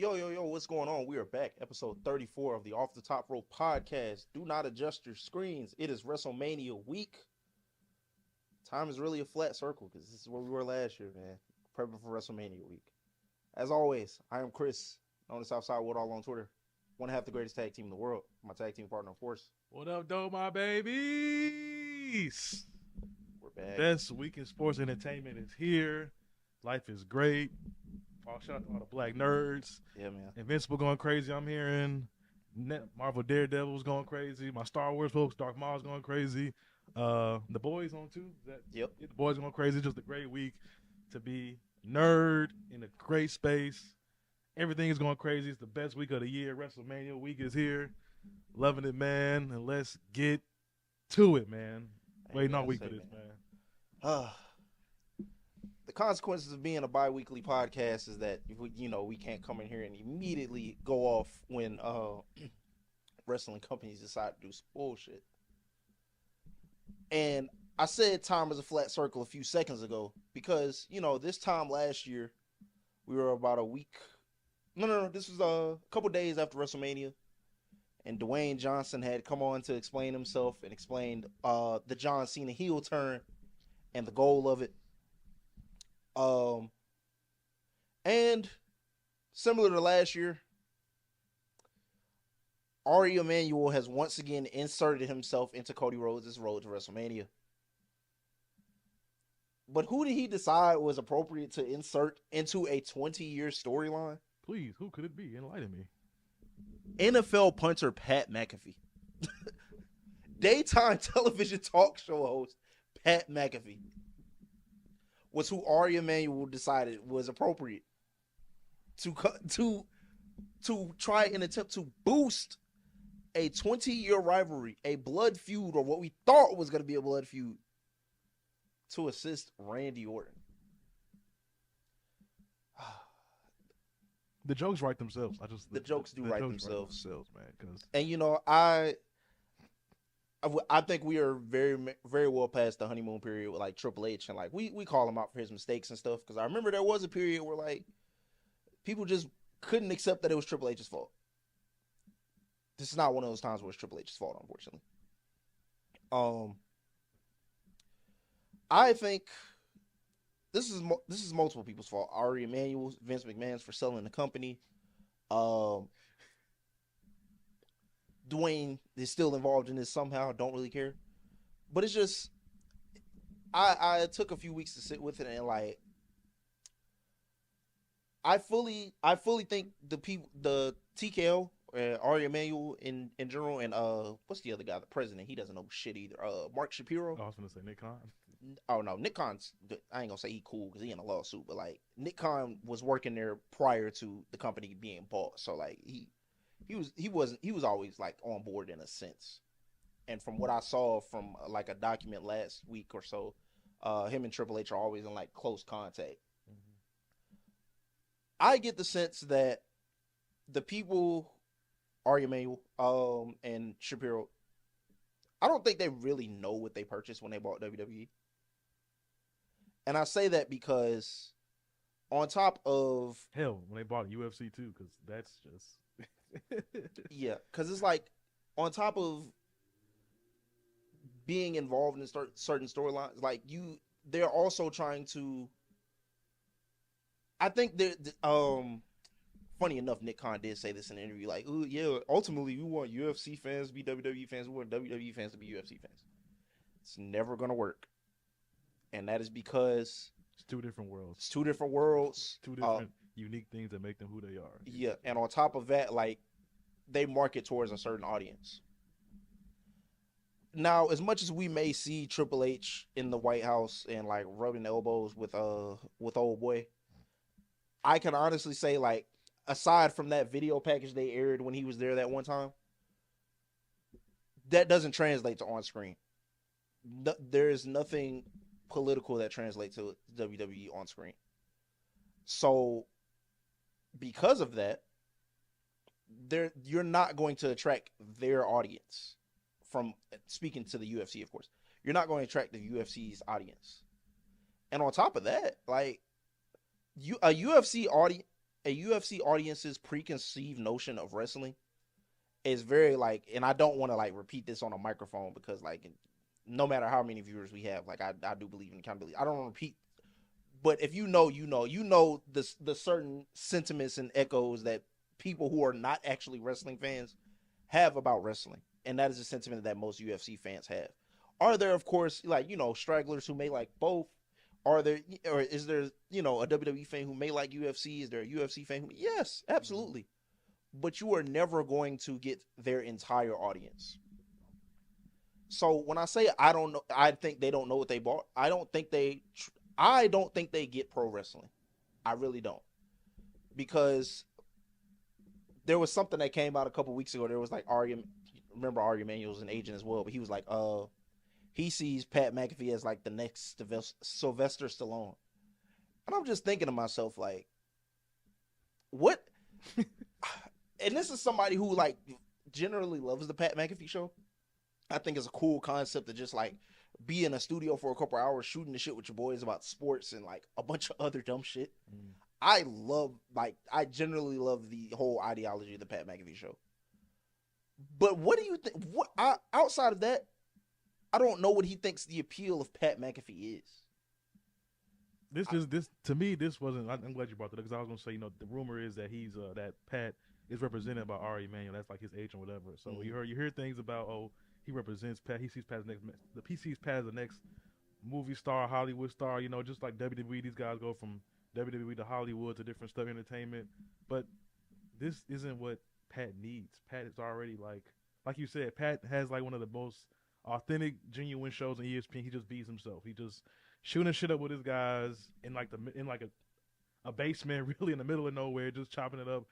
Yo, what's going on? We are back. Episode 34 of the Off the Top Rope podcast. Do not adjust your screens. It is Wrestlemania week. Time is really a flat circle because this is where we were last year, man. Prepping for Wrestlemania week. As always, I am Chris, known as Southside Woodall on Twitter. One half the greatest tag team in the world. My tag team partner, of course. What up, though, my babies? We're back. Best week in sports entertainment is here. Life is great. Shout out to all the black nerds. Yeah, man. Invincible going crazy, I'm hearing. Marvel Daredevil's going crazy. My Star Wars folks, Dark Maul's going crazy. The boys on too. Yep. The boys going crazy. Just a great week to be nerd in a great space. Everything is going crazy. It's the best week of the year. WrestleMania week is here. Loving it, man. And let's get to it, man. Waiting all week for this, man. The consequences of being a bi-weekly podcast is that we can't come in here and immediately go off when wrestling companies decide to do some bullshit. And I said time is a flat circle a few seconds ago because this time last year we were about a week. No. This was a couple days after WrestleMania, and Dwayne Johnson had come on to explain himself and explained the John Cena heel turn and the goal of it. And similar to last year, Ari Emanuel has once again inserted himself into Cody Rhodes' road to WrestleMania. But who did he decide was appropriate to insert into a 20-year storyline? Please, who could it be? Enlighten me. NFL punter Pat McAfee. Daytime television talk show host Pat McAfee was who Ari Emanuel decided was appropriate to try and attempt to boost a 20-year rivalry, a blood feud, or what we thought was going to be a blood feud, to assist Randy Orton. The jokes write themselves. The jokes do write themselves, man. And I think we are very, very well past the honeymoon period with like Triple H, and like we call him out for his mistakes and stuff. Because I remember there was a period where like people just couldn't accept that it was Triple H's fault. This is not one of those times where it's Triple H's fault, unfortunately. I think this is multiple people's fault. Ari Emanuel, Vince McMahon's for selling the company. Dwayne is still involved in this somehow. Don't really care, but it's just I took a few weeks to sit with it, and like I fully think the TKO, Ari Emanuel in general, and what's the other guy, the president? He doesn't know shit either. Mark Shapiro. I was gonna say Nick Khan. Oh no, Nick Khan's. I ain't gonna say he cool because he in a lawsuit, but like Nick Khan was working there prior to the company being bought, so like he was always like on board in a sense. And from what I saw from like a document last week or so, him and Triple H are always in like close contact. Mm-hmm. I get the sense that the people, Ari Emanuel, and Shapiro, I don't think they really know what they purchased when they bought WWE. And I say that because on top of hell, when they bought UFC too, because that's just yeah, because it's like on top of being involved in certain storylines, like they're also trying to. I think they're funny enough, Nick Khan did say this in an interview, like, "Oh yeah, ultimately we want UFC fans to be WWE fans, we want WWE fans to be UFC fans." It's never gonna work, and that is because it's two different worlds. It's two different worlds. Two different unique things that make them who they are. Yeah, and on top of that, like they market towards a certain audience. Now, as much as we may see Triple H in the White House and like rubbing elbows with old boy, I can honestly say, like, aside from that video package they aired when he was there that one time, that doesn't translate to on screen. There is nothing political that translates to WWE on screen. So, because of that, you're not going to attract their audience. From speaking to the UFC, of course, you're not going to attract the UFC's audience. And on top of that, like a UFC audience, a UFC audience's preconceived notion of wrestling is very like, and I don't want to like repeat this on a microphone because like no matter how many viewers we have, like I do believe in accountability. I don't want to repeat, but if you know the certain sentiments and echoes that people who are not actually wrestling fans have about wrestling, and that is a sentiment that most UFC fans have. Are there, of course, like stragglers who may like both? Are there, or is there, a WWE fan who may like UFC? Is there a UFC fan who? Yes, absolutely. But you are never going to get their entire audience. So when I say I don't know, I think they don't know what they bought. I don't think they get pro wrestling. I really don't, because there was something that came out a couple weeks ago. There was like remember Ari Emanuel was an agent as well, but he was like, he sees Pat McAfee as like the next Sylvester Stallone, and I'm just thinking to myself like, what? And this is somebody who like generally loves the Pat McAfee show. I think it's a cool concept to just like be in a studio for a couple hours shooting the shit with your boys about sports and like a bunch of other dumb shit. I generally love the whole ideology of the Pat McAfee show. But what do you think? Outside of that, I don't know what he thinks the appeal of Pat McAfee is. This to me, this wasn't. I'm glad you brought that up because I was gonna say, the rumor is that he's that Pat is represented by Ari Emanuel. That's like his agent or whatever. So you hear things about he represents Pat. He sees Pat as the next movie star, Hollywood star. Just like WWE, these guys go from WWE to Hollywood to different stuff, entertainment. But this isn't what Pat needs. Pat is already like you said. Pat has like one of the most authentic, genuine shows on ESPN. He just beats himself. He just shooting shit up with his guys in a basement, really in the middle of nowhere, just chopping it up.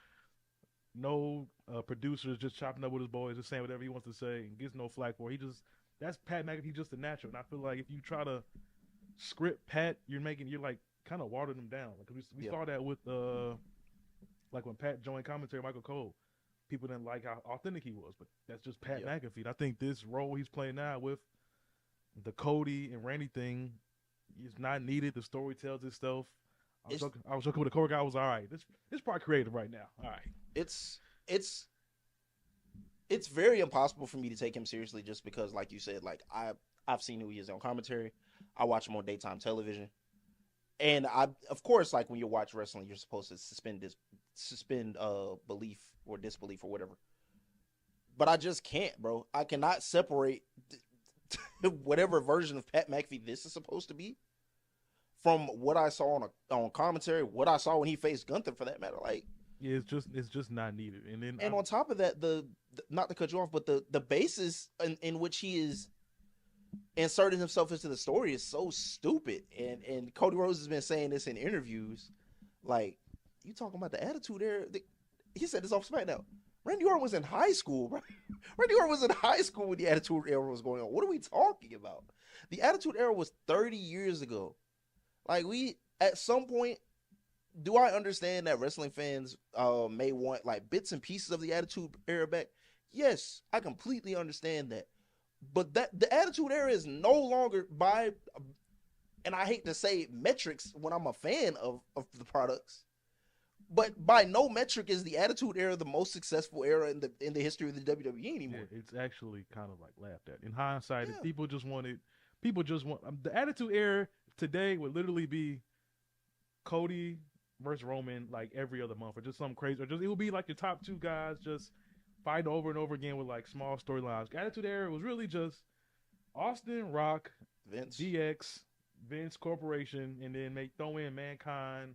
No producers, just chopping up with his boys, just saying whatever he wants to say, and gets no flack for it. That's Pat McAfee, just a natural. And I feel like if you try to script Pat, you're like kind of watering him down. Like we saw that with like when Pat joined commentary, Michael Cole. People didn't like how authentic he was, but that's just Pat McAfee. And I think this role he's playing now with the Cody and Randy thing is not needed. The story tells itself. I was joking with a coworker. I was all right. This part creative right now. All right. It's very impossible for me to take him seriously just because, like you said, like I've seen who he is on commentary. I watch him on daytime television, and of course, like when you watch wrestling, you're supposed to suspend belief or disbelief or whatever. But I just can't, bro. I cannot separate whatever version of Pat McAfee this is supposed to be from what I saw on commentary, what I saw when he faced Gunther, for that matter. Like, yeah, it's just not needed. And on top of that, the not to cut you off, but the basis in which he is inserting himself into the story is so stupid. And Cody Rhodes has been saying this in interviews, like, you talking about the Attitude Era? He said this off SmackDown. Randy Orton was in high school, bro. Randy Orton was in high school when the Attitude Era was going on. What are we talking about? The Attitude Era was 30 years ago. Like, at some point, do I understand that wrestling fans may want like bits and pieces of the Attitude Era back? Yes, I completely understand that. But the Attitude Era is no longer and I hate to say metrics when I'm a fan of the products, but by no metric is the Attitude Era the most successful era in the history of the WWE anymore. Yeah, it's actually kind of like laughed at. In hindsight, people just want the Attitude Era today would literally be Cody versus Roman like every other month, or just something crazy, or just it would be like the top two guys just fighting over and over again with like small storylines. Attitude Era was really just Austin, Rock, Vince, DX, Vince Corporation, and then they throw in Mankind,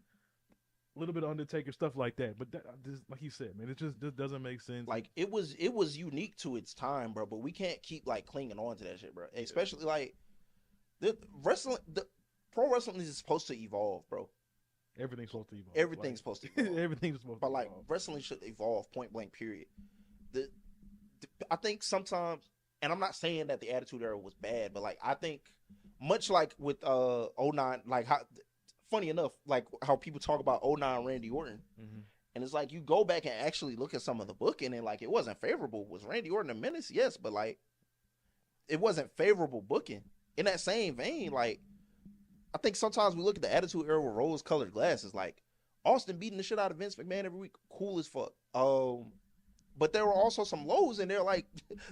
a little bit of Undertaker, stuff like that. But like you said, man, this doesn't make sense. Like it was unique to its time, bro. But we can't keep like clinging on to that shit, bro. Especially like the pro wrestling is supposed to evolve, bro. Everything's supposed to evolve. Everything's supposed to evolve. Everything's supposed to evolve. But like wrestling should evolve, point blank, period. I think sometimes, and I'm not saying that the Attitude Era was bad, but like I think much like with 09, like how funny enough, like how people talk about 09 Randy Orton, and it's like you go back and actually look at some of the booking, and like it wasn't favorable. Was Randy Orton a menace? Yes, but like it wasn't favorable booking. In that same vein, like I think sometimes we look at the Attitude Era with rose-colored glasses. Like Austin beating the shit out of Vince McMahon every week, cool as fuck. But there were also some lows in there, like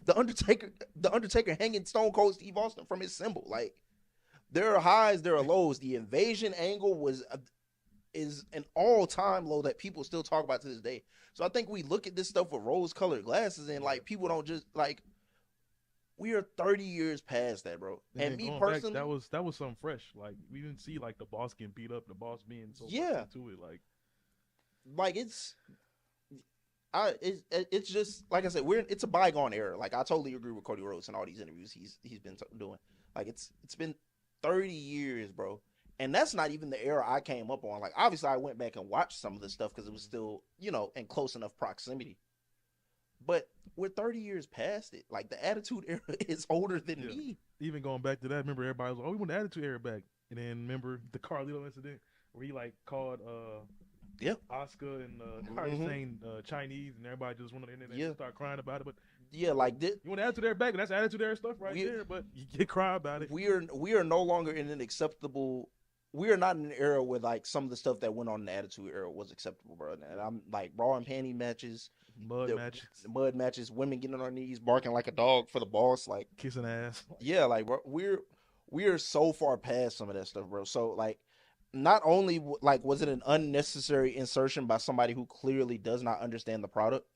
the Undertaker hanging Stone Cold Steve Austin from his symbol. Like there are highs, there are lows. The invasion angle is an all-time low that people still talk about to this day. So I think we look at this stuff with rose-colored glasses, and like people don't just like. We are 30 years past that, bro. And me personally, back, that was something fresh. Like we didn't see like the boss getting beat up, the boss being so much into it. Like it's just like I said, it's a bygone era. Like I totally agree with Cody Rhodes and all these interviews he's been doing. Like it's been 30 years, bro. And that's not even the era I came up on. Like obviously I went back and watched some of this stuff because it was still, in close enough proximity. But we're 30 years past it. Like the Attitude Era is older than me. Even going back to that, remember everybody was like, "Oh, we want the Attitude Era back." And then remember the Carlito incident where he like called Oscar and saying Chinese, and everybody just went on the internet and start crying about it. But you want the Attitude Era back, and that's Attitude Era stuff there. But you get cry about it. We are no longer in an acceptable. We are not in an era where like some of the stuff that went on in the Attitude Era was acceptable, bro. And I'm like raw and panty matches, mud matches, women getting on their knees, barking like a dog for the boss, like kissing ass. Yeah, like bro, we are so far past some of that stuff, bro. So like, not only like was it an unnecessary insertion by somebody who clearly does not understand the product,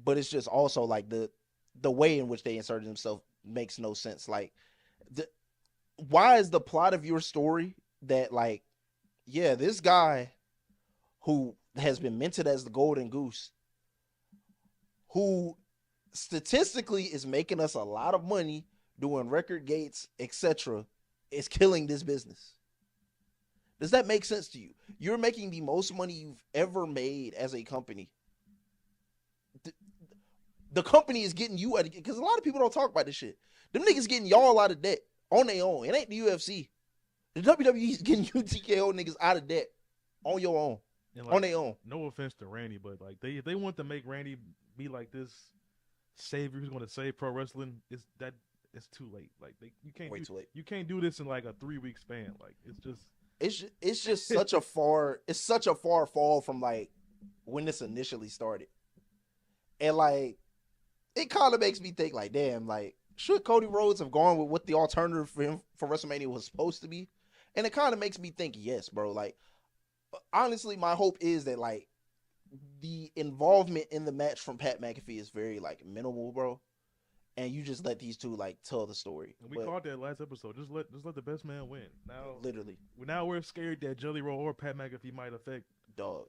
but it's just also like the way in which they inserted themselves makes no sense. Like why is the plot of your story that like, this guy who has been minted as the golden goose, who statistically is making us a lot of money doing record gates, etc., is killing this business? Does that make sense to you? You're making the most money you've ever made as a company. The company is getting you out of, because a lot of people don't talk about this shit. Them niggas getting y'all out of debt on their own. It ain't the UFC. The WWE is getting you TKO niggas out of debt on your own. On their own. No offense to Randy, but like they want to make Randy be like this savior who's going to save pro wrestling. It's too late. Like too late. You can't do this in like a 3-week span. Like it's just such a far fall from like when this initially started. And like it kind of makes me think like, damn, like should Cody Rhodes have gone with what the alternative for him for WrestleMania was supposed to be? And it kind of makes me think yes, bro. Like honestly, my hope is that like the involvement in the match from Pat McAfee is very like minimal, bro. And you just let these two like tell the story. And we called that last episode. Just let the best man win. Now, literally, we're scared that Jelly Roll or Pat McAfee might affect the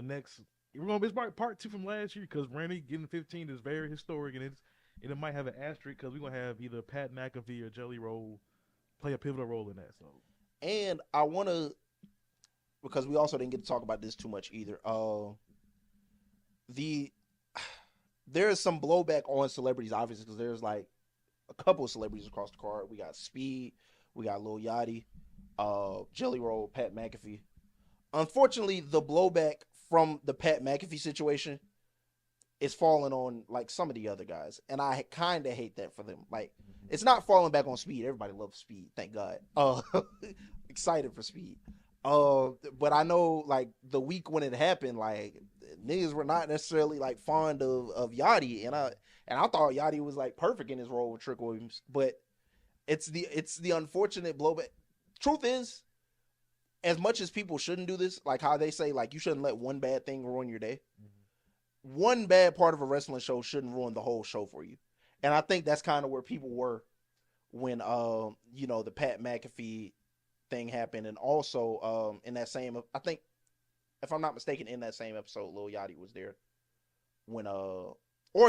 next. We're gonna be part 2 from last year because Randy getting 15 is very historic, and it might have an asterisk because we're gonna have either Pat McAfee or Jelly Roll play a pivotal role in that. So, and I want to, because we also didn't get to talk about this too much either. There is some blowback on celebrities, obviously, because there's like a couple of celebrities across the card. We got Speed, we got Lil Yachty, Jelly Roll, Pat McAfee. Unfortunately, the blowback from the Pat McAfee situation is falling on like some of the other guys, and I kind of hate that for them. Like, it's not falling back on Speed. Everybody loves Speed, thank God. Excited for Speed. But I know like the week when it happened, like niggas were not necessarily like fond of Yachty, and I thought Yachty was like perfect in his role with Trick Williams, but it's the unfortunate blowback. Truth is, as much as people shouldn't do this, like how they say like you shouldn't let one bad thing ruin your day. One bad part of a wrestling show shouldn't ruin the whole show for you, and I think that's kind of where people were when the Pat McAfee thing happened, and also in that same, I think, if I'm not mistaken, in that same episode, Lil Yachty was there when or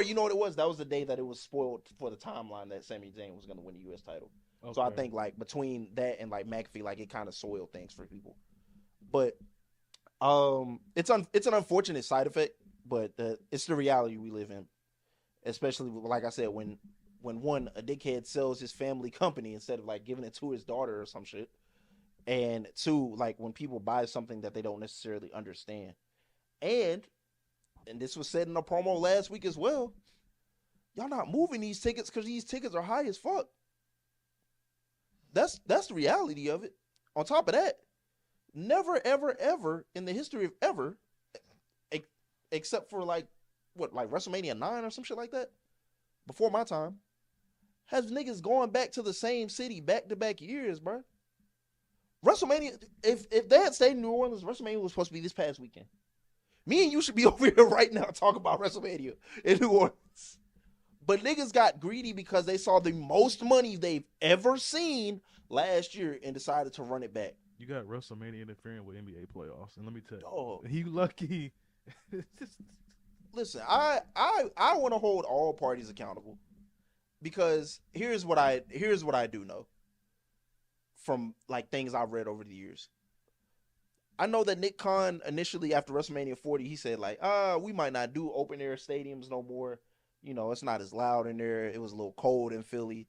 you know what it was? That was the day that it was spoiled for the timeline that Sami Zayn was going to win the U.S. title. Okay. So I think like between that and like McAfee, like it kind of soiled things for people. But it's an unfortunate side effect, but it's the reality we live in. Especially like I said, when one, a dickhead sells his family company instead of like giving it to his daughter or some shit. And 2, like when people buy something that they don't necessarily understand. And this was said in a promo last week as well, y'all not moving these tickets because these tickets are high as fuck. That's the reality of it. On top of that, Never, ever, ever in the history of ever, except for like WrestleMania 9 or some shit like that, before my time, has niggas going back to the same city back to back years, bro. WrestleMania, if they had stayed in New Orleans, WrestleMania was supposed to be this past weekend. Me and you should be over here right now talking about WrestleMania in New Orleans. But niggas got greedy because they saw the most money they've ever seen last year and decided to run it back. You got WrestleMania interfering with NBA playoffs, and let me tell you, Oh, he lucky. listen, I want to hold all parties accountable because here's what I do know from like things I've read over the years. I know that Nick Khan initially after WrestleMania 40, he said like, we might not do open air stadiums no more. You know, it's not as loud in there. It was a little cold in Philly.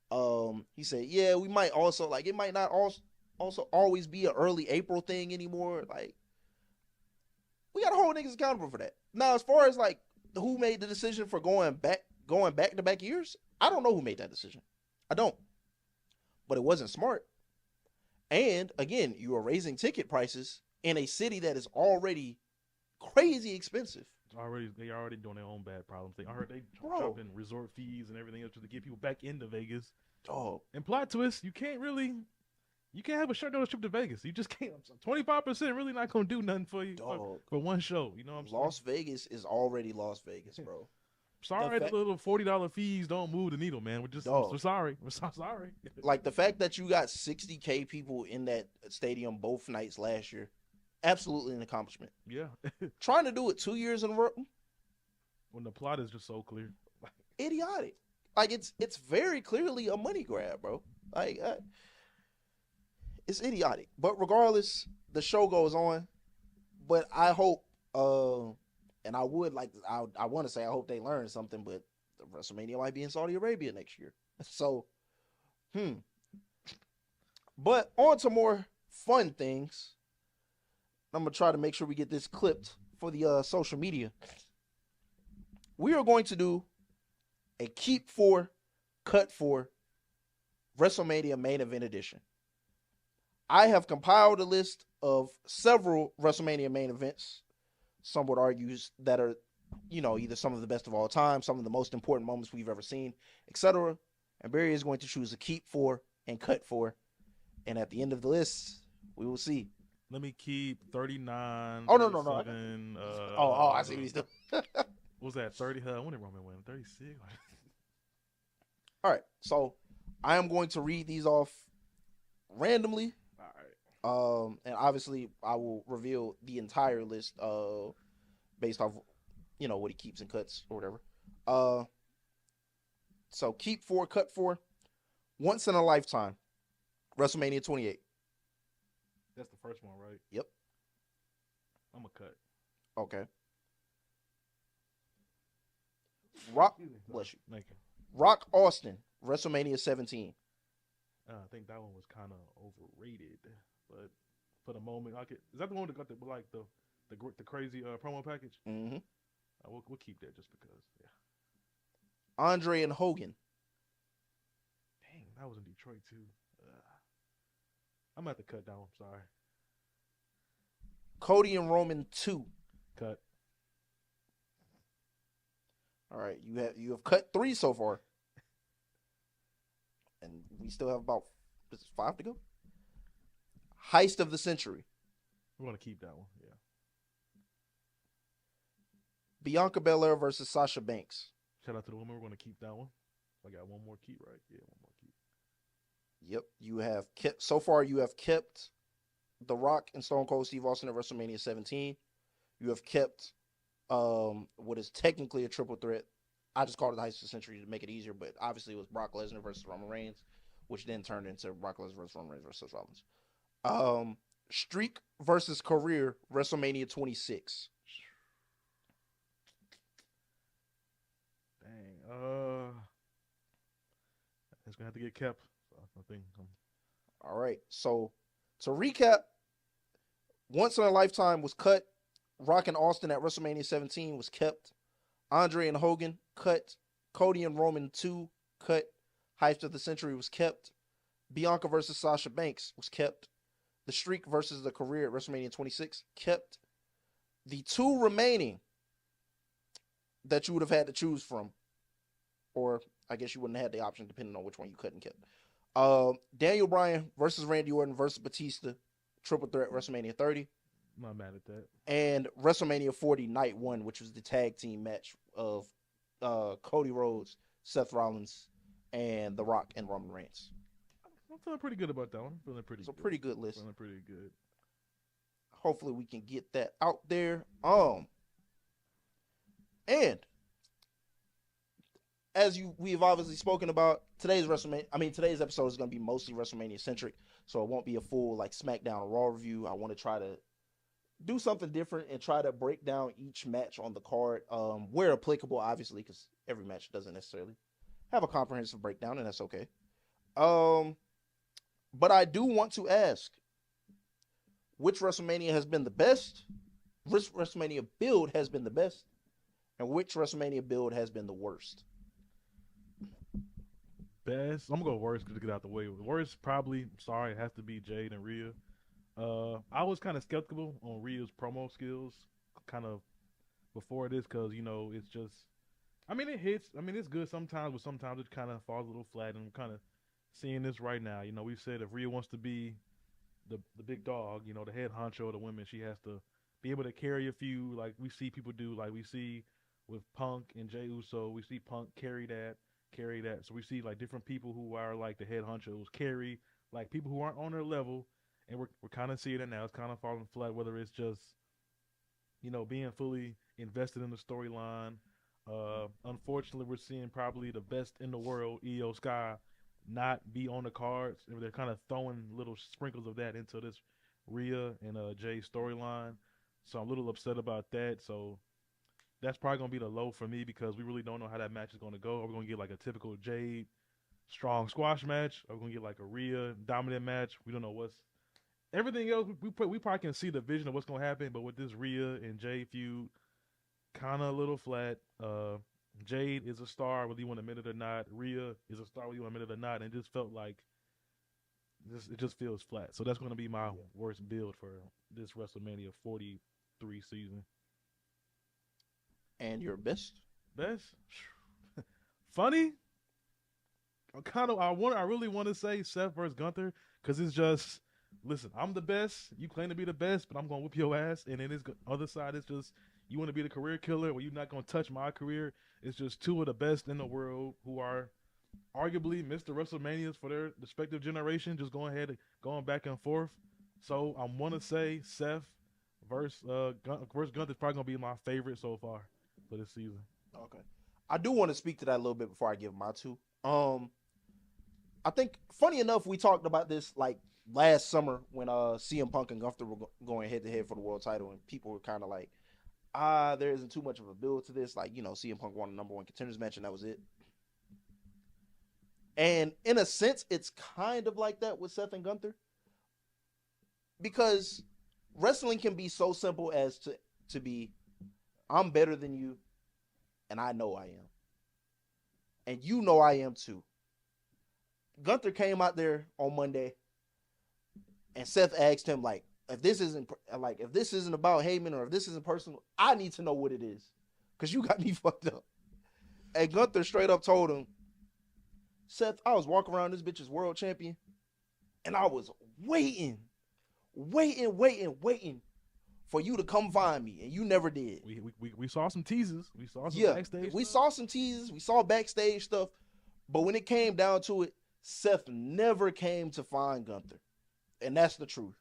He said, yeah, we might also like it might not also always be an early April thing anymore. Like, we gotta hold niggas accountable for that. Now, as far as like who made the decision for going back to back years, I don't know who made that decision. I don't. But it wasn't smart. And again, you are raising ticket prices in a city that is already crazy expensive. They already doing their own bad problems. They dropping resort fees and everything else to get people back into Vegas. Oh, and plot twist, you can't have a short notice trip to Vegas. You just can't. 25% really not gonna do nothing for you for one show. You know what I'm saying? Las Vegas is already Las Vegas, bro. Sorry, the little $40 fees don't move the needle, man. We're sorry. We're so sorry. Like the fact that you got 60K people in that stadium both nights last year, absolutely an accomplishment. Yeah. Trying to do it 2 years in a row, when the plot is just so clear, idiotic. Like it's very clearly a money grab, bro. Like it's idiotic. But regardless, the show goes on. But I hope, and I would like, I want to say I hope they learn something. But the WrestleMania might be in Saudi Arabia next year, so But on to more fun things. I'm gonna try to make sure we get this clipped for the social media. We are going to do a keep for, cut for WrestleMania main event edition. I have compiled a list of several WrestleMania main events. Some would argue that are, either some of the best of all time, some of the most important moments we've ever seen, etc. And Barry is going to choose a keep for and cut for. And at the end of the list, we will see. Let me keep 39. Oh, no. I see what he's doing. What was that? 30? When did Roman win? 36? All right. So I am going to read these off randomly. All right. And obviously I will reveal the entire list based off, what he keeps and cuts or whatever. So keep for, cut for, once in a lifetime, WrestleMania 28. That's the first one, right? Yep. I'm a cut. Okay. Bless you. Thank you. Rock Austin, WrestleMania 17. I think that one was kind of overrated, but for the moment, is that the one that got the crazy promo package? Mm-hmm. We'll keep that just because. Yeah. Andre and Hogan. Dang, that was in Detroit too. I'm at the cut down. Sorry. Cody and Roman 2. Cut. All right, you have cut 3 so far, and we still have about 5 to go. Heist of the Century. We're gonna keep that one. Yeah. Bianca Belair versus Sasha Banks. Shout out to the women. We're gonna keep that one. I got one more keep, right? Yeah, one more keep. Yep, you have kept so far. You have kept The Rock and Stone Cold Steve Austin at WrestleMania 17. You have kept what is technically a triple threat. I just called it the Heist of the Century to make it easier, but obviously it was Brock Lesnar versus Roman Reigns, which then turned into Brock Lesnar versus Roman Reigns versus Rollins. Streak versus career, WrestleMania 26. Dang. It's gonna have to get kept. I think. All right. So to recap, Once in a Lifetime was cut. Rock and Austin at WrestleMania 17 was kept. Andre and Hogan cut. Cody and Roman 2 cut. Heist of the Century was kept. Bianca versus Sasha Banks was kept. the streak versus the career at WrestleMania 26, kept the two remaining that you would have had to choose from, or I guess you wouldn't have had the option depending on which one you couldn't keep. Daniel Bryan versus Randy Orton versus Batista, triple threat WrestleMania 30. I'm not mad at that. And WrestleMania 40 Night 1, which was the tag team match of Cody Rhodes, Seth Rollins, and The Rock and Roman Reigns. I'm feeling pretty good about that one. Feeling pretty good. Pretty good list. Feeling pretty good. Hopefully we can get that out there. And as we've obviously spoken about, today's episode is going to be mostly WrestleMania centric, so it won't be a full like SmackDown or Raw review. I want to try to do something different and try to break down each match on the card, where applicable, obviously, because every match doesn't necessarily have a comprehensive breakdown, and that's okay. But I do want to ask, which WrestleMania has been the best? Which WrestleMania build has been the best? And which WrestleMania build has been the worst? Best. I'm gonna go worst to get out the way. Worst, probably. Sorry, it has to be Jade and Rhea. I was kind of skeptical on Rhea's promo skills, kind of before this, because it's just. I mean, it hits. I mean, it's good sometimes, but sometimes it kind of falls a little flat. And I'm kind of seeing this right now. We've said if Rhea wants to be the big dog, the head honcho of the women, she has to be able to carry a few, like we see people do, like we see with Punk and Jey Uso. We see Punk carry that. So we see like different people who are like the head honchos carry like people who aren't on their level, and we're kind of seeing it now. It's kind of falling flat, whether it's just being fully invested in the storyline. Unfortunately, we're seeing probably the best in the world, Io Sky, not be on the cards. They're kind of throwing little sprinkles of that into this Rhea and Jay storyline. So I'm a little upset about that. So that's probably going to be the low for me, because we really don't know how that match is going to go. Are we going to get like a typical Jade strong squash match? Are we going to get like a Rhea dominant match? We don't know what's everything else. We probably can see the vision of what's going to happen, but with this Rhea and Jade feud, kind of a little flat. Jade is a star whether you want to admit it or not. Rhea is a star whether you want to admit it or not. And it just felt like it just feels flat. So that's going to be my worst build for this WrestleMania 43 season. And your best? Best? Funny? I really want to say Seth versus Gunther, because it's just, listen, I'm the best. You claim to be the best, but I'm going to whoop your ass. And then other side is just, you want to be the career killer, or you're not going to touch my career. It's just two of the best in the world who are arguably Mr. WrestleManias for their respective generation, just going back and forth. So I want to say Seth versus Gunther is probably going to be my favorite so far for this season. Okay. I do want to speak to that a little bit before I give my two. I think, funny enough, we talked about this like last summer when CM Punk and Gunther were going head to head for the world title, and people were kind of like, there isn't too much of a build to this. Like, CM Punk won the number one contenders match, and that was it. And in a sense, it's kind of like that with Seth and Gunther, because wrestling can be so simple as to be, I'm better than you, and I know I am, and you know I am too. Gunther came out there on Monday, and Seth asked him, like, if this isn't about Heyman, or if this isn't personal, I need to know what it is, because you got me fucked up. And Gunther straight up told him, Seth, I was walking around this bitch's world champion, and I was waiting for you to come find me, and you never did. We saw some teases. We saw some backstage we stuff. saw some teases. We saw backstage stuff. But when it came down to it, Seth never came to find Gunther. And that's the truth.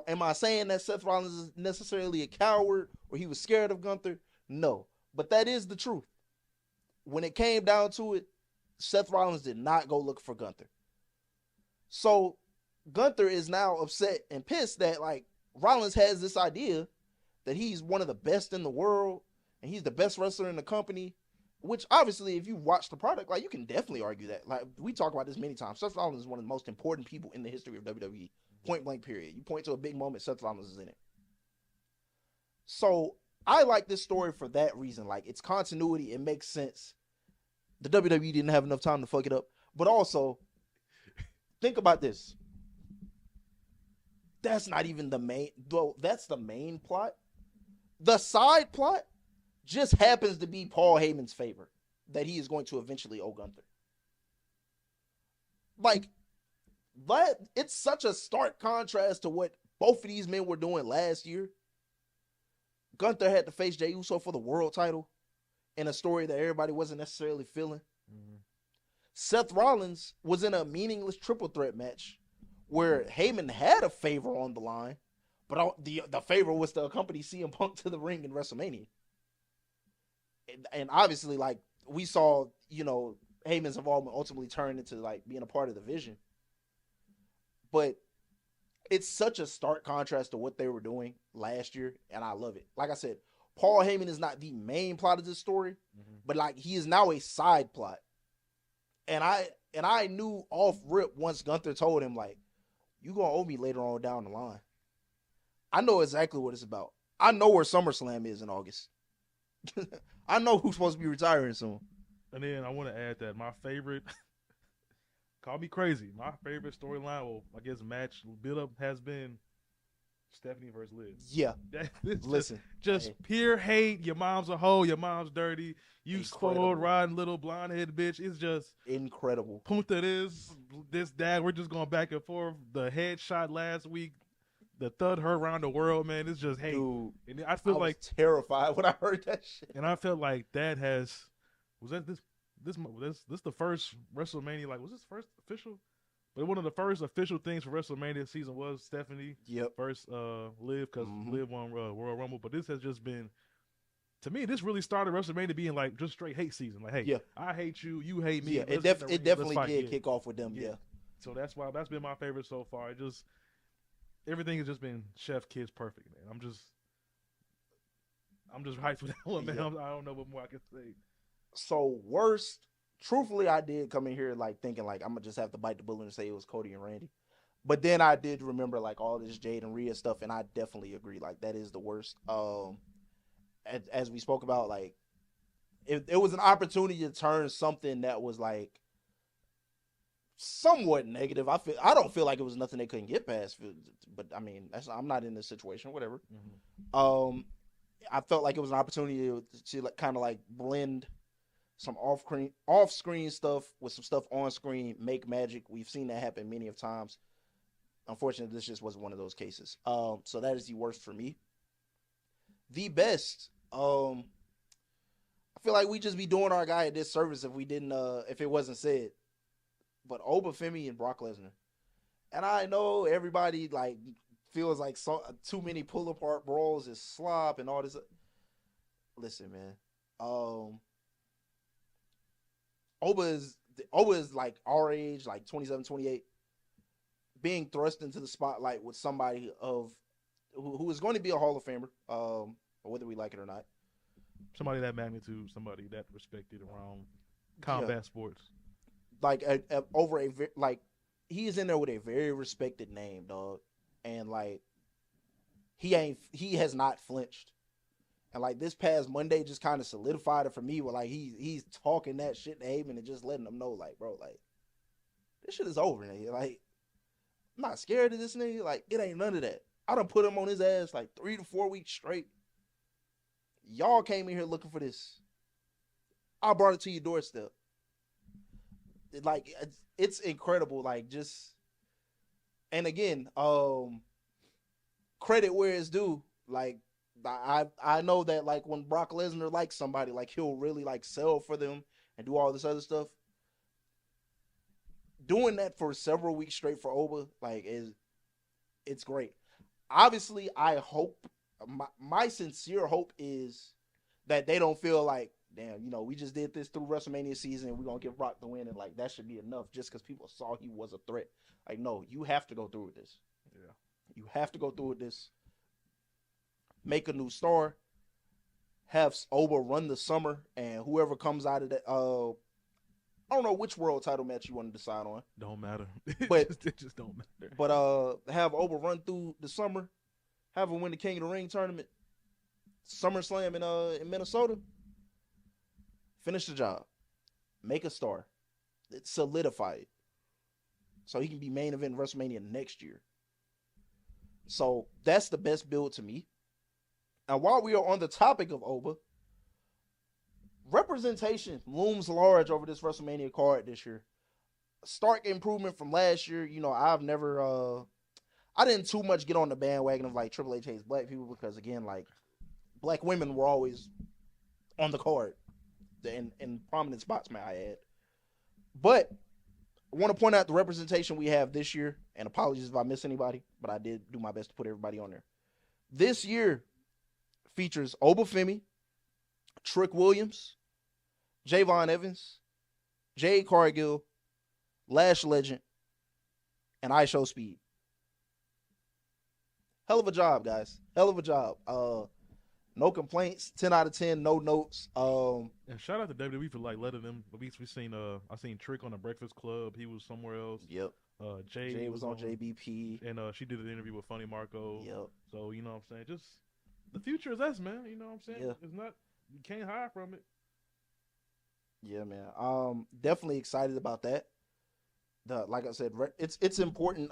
Am I saying that Seth Rollins is necessarily a coward or he was scared of Gunther? No. But that is the truth. When it came down to it, Seth Rollins did not go look for Gunther. So Gunther is now upset and pissed that, like, Rollins has this idea that he's one of the best in the world and he's the best wrestler in the company, which obviously, if you watch the product, like, you can definitely argue that. Like, we talk about this many times. Seth Rollins is one of the most important people in the history of WWE. Point blank period. You point to a big moment, Seth Rollins is in it. So I like this story for that reason. Like, it's continuity. It makes sense. The WWE didn't have enough time to fuck it up. But also, think about this. that's not even the main, though. That's the main plot. The side plot just happens to be Paul Heyman's favor that he is going to eventually owe Gunther. Like, that, it's such a stark contrast to what both of these men were doing last year. Gunther had to face Jey Uso for the world title in a story that everybody wasn't necessarily feeling. Mm-hmm. Seth Rollins was in a meaningless triple threat match where Heyman had a favor on the line, but the favor was to accompany CM Punk to the ring in WrestleMania. And obviously, like, we saw, you know, Heyman's involvement ultimately turned into, like, being a part of the vision. But it's such a stark contrast to what they were doing last year, and I love it. Like I said, Paul Heyman is not the main plot of this story, but, like, he is now a side plot. And I knew off rip once Gunther told him, like, you gonna owe me later on down the line. I know exactly what it's about. I know where SummerSlam is in August. I know who's supposed to be retiring soon. And then I want to add that my favorite, call me crazy, my favorite storyline, well, I guess match build-up has been Stephanie versus Liv. Yeah. Listen. Just pure hate. Your mom's a hoe. Your mom's dirty. You spoiled, rotten little blonde-headed bitch. It's just incredible. Punta this, that. We're just going back and forth. The headshot last week, the thud her around the world, man. It's just hate. Dude, and I feel like terrified when I heard that shit. And I felt like that was this the first WrestleMania? Like, was this first official? But one of the first official things for WrestleMania season was Stephanie. Yep. First Liv, because Liv won Royal Rumble. But this has just been, to me, this really started WrestleMania being like just straight hate season. Like, hey, I hate you, you hate me. Yeah, it definitely did kick off with them. Yeah. So that's been my favorite so far. It just, everything has just been chef kiss perfect, man. I'm just hyped for that one, man. Yeah. I don't know what more I can say. So worst. Truthfully, I did come in here like thinking like I'm gonna just have to bite the bullet and say it was Cody and Randy, but then I did remember like all this Jade and Rhea stuff, and I definitely agree like that is the worst. As we spoke about, like it was an opportunity to turn something that was like somewhat negative. I don't feel like it was nothing they couldn't get past, but I mean I'm not in this situation, whatever. I felt like it was an opportunity to like, kind of like blend some off-screen stuff with some stuff on screen, make magic. We've seen that happen many of times. Unfortunately, this just wasn't one of those cases. So that is the worst for me. The best. I feel like we just be doing our guy a disservice if we didn't, if it wasn't said. But Oba Femi and Brock Lesnar. And I know everybody like feels like too many pull-apart brawls is slop and all this. Listen, man. Oba is like our age, like 27, 28, being thrust into the spotlight with somebody who is going to be a Hall of Famer, whether we like it or not. Somebody that magnitude, somebody that respected around combat sports. Like he is in there with a very respected name, dog, and like he has not flinched. And like this past Monday just kind of solidified it for me where like he's talking that shit to Heyman and just letting them know like, bro, like this shit is over, nigga. Like I'm not scared of this nigga. Like it ain't none of that. I done put him on his ass like 3 to 4 weeks straight. Y'all came in here looking for this. I brought it to your doorstep. Like it's incredible. Like just, and again, credit where it's due. Like I know that like when Brock Lesnar likes somebody, like he'll really like sell for them and do all this other stuff. Doing that for several weeks straight for Oba, like it's great. Obviously, I hope my sincere hope is that they don't feel like, damn, you know, we just did this through WrestleMania season and we're gonna give Brock the win and like that should be enough just because people saw he was a threat. Like, no, you have to go through with this. Yeah, you have to go through with this. Make a new star, have Oba run the summer, and whoever comes out of that, I don't know which world title match you want to decide on. Don't matter. But it just don't matter. But have Oba run through the summer, have him win the King of the Ring tournament, SummerSlam in Minnesota. Finish the job. Make a star. Solidify it. So he can be main event WrestleMania next year. So that's the best build to me. And while we are on the topic of Oba, representation looms large over this WrestleMania card this year. Stark improvement from last year. You know, I didn't too much get on the bandwagon of like Triple H hates black people because again, like black women were always on the card in prominent spots, may I add. But I want to point out the representation we have this year, and apologies if I miss anybody, but I did do my best to put everybody on there. This year features Obafemi, Trick Williams, Javon Evans, Jade Cargill, Lash Legend, and I Show Speed. Hell of a job, guys. Hell of a job. No complaints. 10 out of 10. No notes. And shout out to WWE for like letting them. We seen I seen Trick on the Breakfast Club. He was somewhere else. Yep. Jay was on JBP, and she did an interview with Funny Marco. Yep. So you know what I'm saying. Just the future is us, man. You know what I'm saying. Yeah. It's not. You can't hide from it. Yeah, man. Definitely excited about that. Like I said, it's important.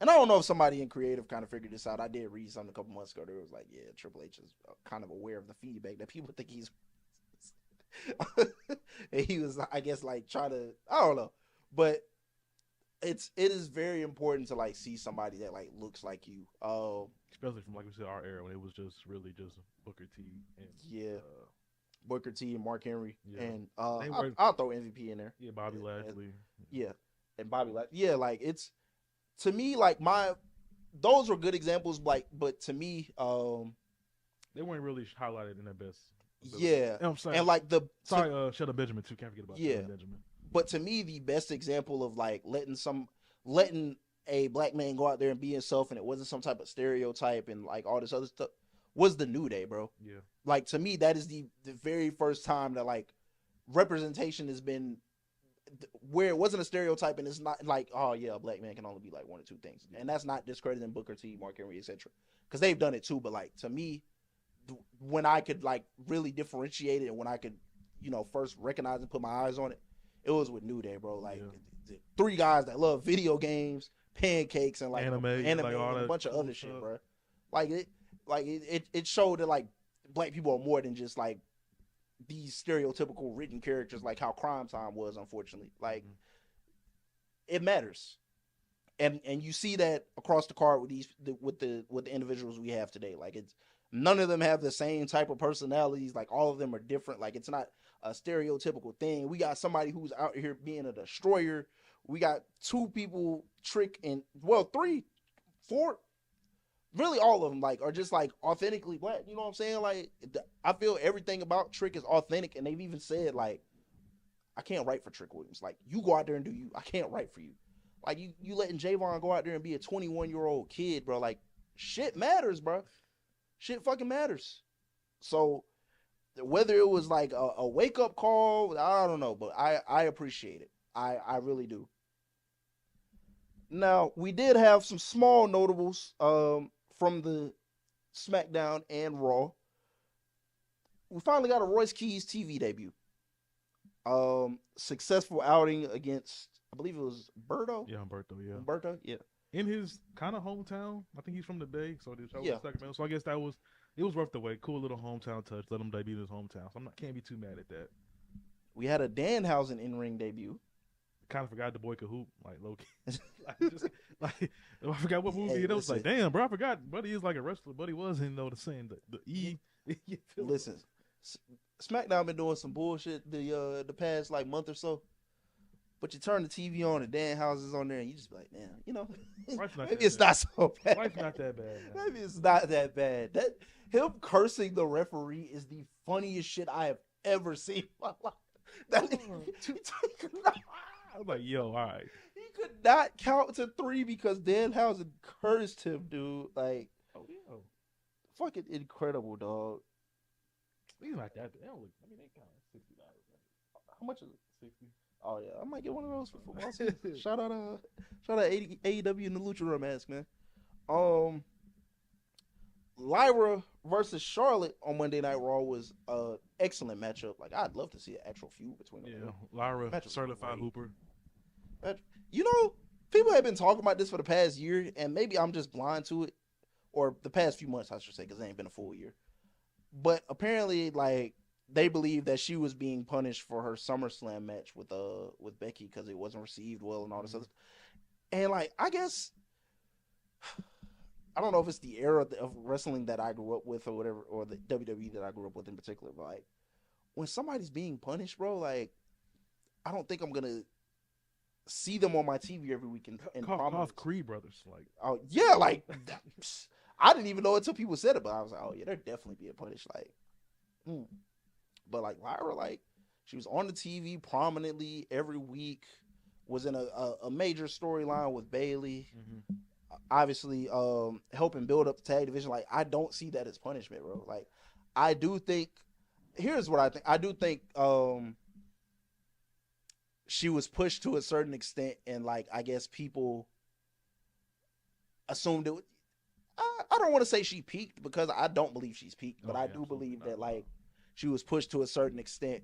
And I don't know if somebody in creative kind of figured this out. I did read something a couple months ago. That was like, yeah, Triple H is kind of aware of the feedback that people think he's. And he was, I guess, like trying to. I don't know, but it is very important to like see somebody that like looks like you. Especially from like we said our era when it was just really just Booker T and Booker T and Mark Henry, and I'll throw MVP in there. Yeah, Bobby Lashley. And Bobby Lashley. Yeah, like it's to me like those were good examples. Like, but to me, they weren't really highlighted in their best. Yeah, you know what I'm saying? And like Shelton Benjamin too. Can't forget about Shelton Benjamin. But to me, the best example of like letting a black man go out there and be himself, and it wasn't some type of stereotype and like all this other stuff, was the New Day, bro. Yeah. Like to me, that is the very first time that like representation has been where it wasn't a stereotype, and it's not like, oh yeah, a black man can only be like one or two things, and that's not discrediting Booker T, Mark Henry, etc. Because they've done it too. But like to me, when I could like really differentiate it, and when I could, first recognize and put my eyes on it, it was with New Day, bro. Like three guys that love video games, pancakes, and like anime like and a bunch of other shit, bro. It showed that like black people are more than just like these stereotypical written characters, like how Crime Time was, unfortunately. Like it matters, and you see that across the card with the individuals we have today. Like it's none of them have the same type of personalities. Like all of them are different. Like it's not a stereotypical thing. We got somebody who's out here being a destroyer. We got two people, Trick and three, four. Really, all of them like are just like authentically black. You know what I'm saying? Like, I feel everything about Trick is authentic, and they've even said like, I can't write for Trick Williams. Like, you go out there and do you. I can't write for you. Like, you letting Javon go out there and be a 21-year-old kid, bro. Like, shit matters, bro. Shit fucking matters. So, whether it was like a wake up call, I don't know, but I appreciate it. I really do. Now, we did have some small notables from the SmackDown and Raw. We finally got a Royce Keys TV debut. Successful outing against, I believe it was Berto. Yeah, Berto. Yeah, Berto. Yeah, in his kind of hometown. I think he's from the Bay, so So I guess it was worth the wait. Cool little hometown touch. Let him debut in his hometown. So can't be too mad at that. We had a Danhausen in-ring debut. Kind of forgot the boy could hoop, like low key. I forgot what movie it was. Like, damn, bro, I forgot. Buddy is like a wrestler, but he wasn't the saying the E. Listen, SmackDown been doing some bullshit the past like month or so. But you turn the TV on and Danhausen's on there, and you just be like, damn, maybe it's not so bad. Life's not that bad. Man. Maybe it's not that bad. That him cursing the referee is the funniest shit I have ever seen in my life. I was like, yo, all right. He could not count to 3 because Danhausen cursed him, dude. Like, fucking incredible, dog. He's not that bad. They count $60. How much is it? 60. Oh yeah, I might get one of those for football season. Shout out AEW and the Lucha mask, man. Lyra versus Charlotte on Monday Night Raw was an excellent matchup. Like, I'd love to see an actual feud between them. Yeah, Lyra, certified hooper. people have been talking about this for the past year, and maybe I'm just blind to it, or the past few months, I should say, because it ain't been a full year. But apparently, like, they believe that she was being punished for her SummerSlam match with Becky because it wasn't received well and all this other stuff. And like, I guess I don't know if it's the era of wrestling that I grew up with or whatever, or the WWE that I grew up with in particular. But like, when somebody's being punished, bro, like, I don't think I'm gonna see them on my TV every week in prominence. Creed brothers, like, oh yeah, like I didn't even know it until people said it, but I was like, oh yeah, they're definitely being punished. Like, but like Lyra, like, she was on the TV prominently every week, was in a major storyline with Bayley. Obviously, helping build up the tag division. Like, I don't see that as punishment, bro. Like, I do think. Here's what I think. I do think she was pushed to a certain extent, and like, I guess people assumed it. I don't want to say she peaked because I don't believe she's peaked, but I do believe that like she was pushed to a certain extent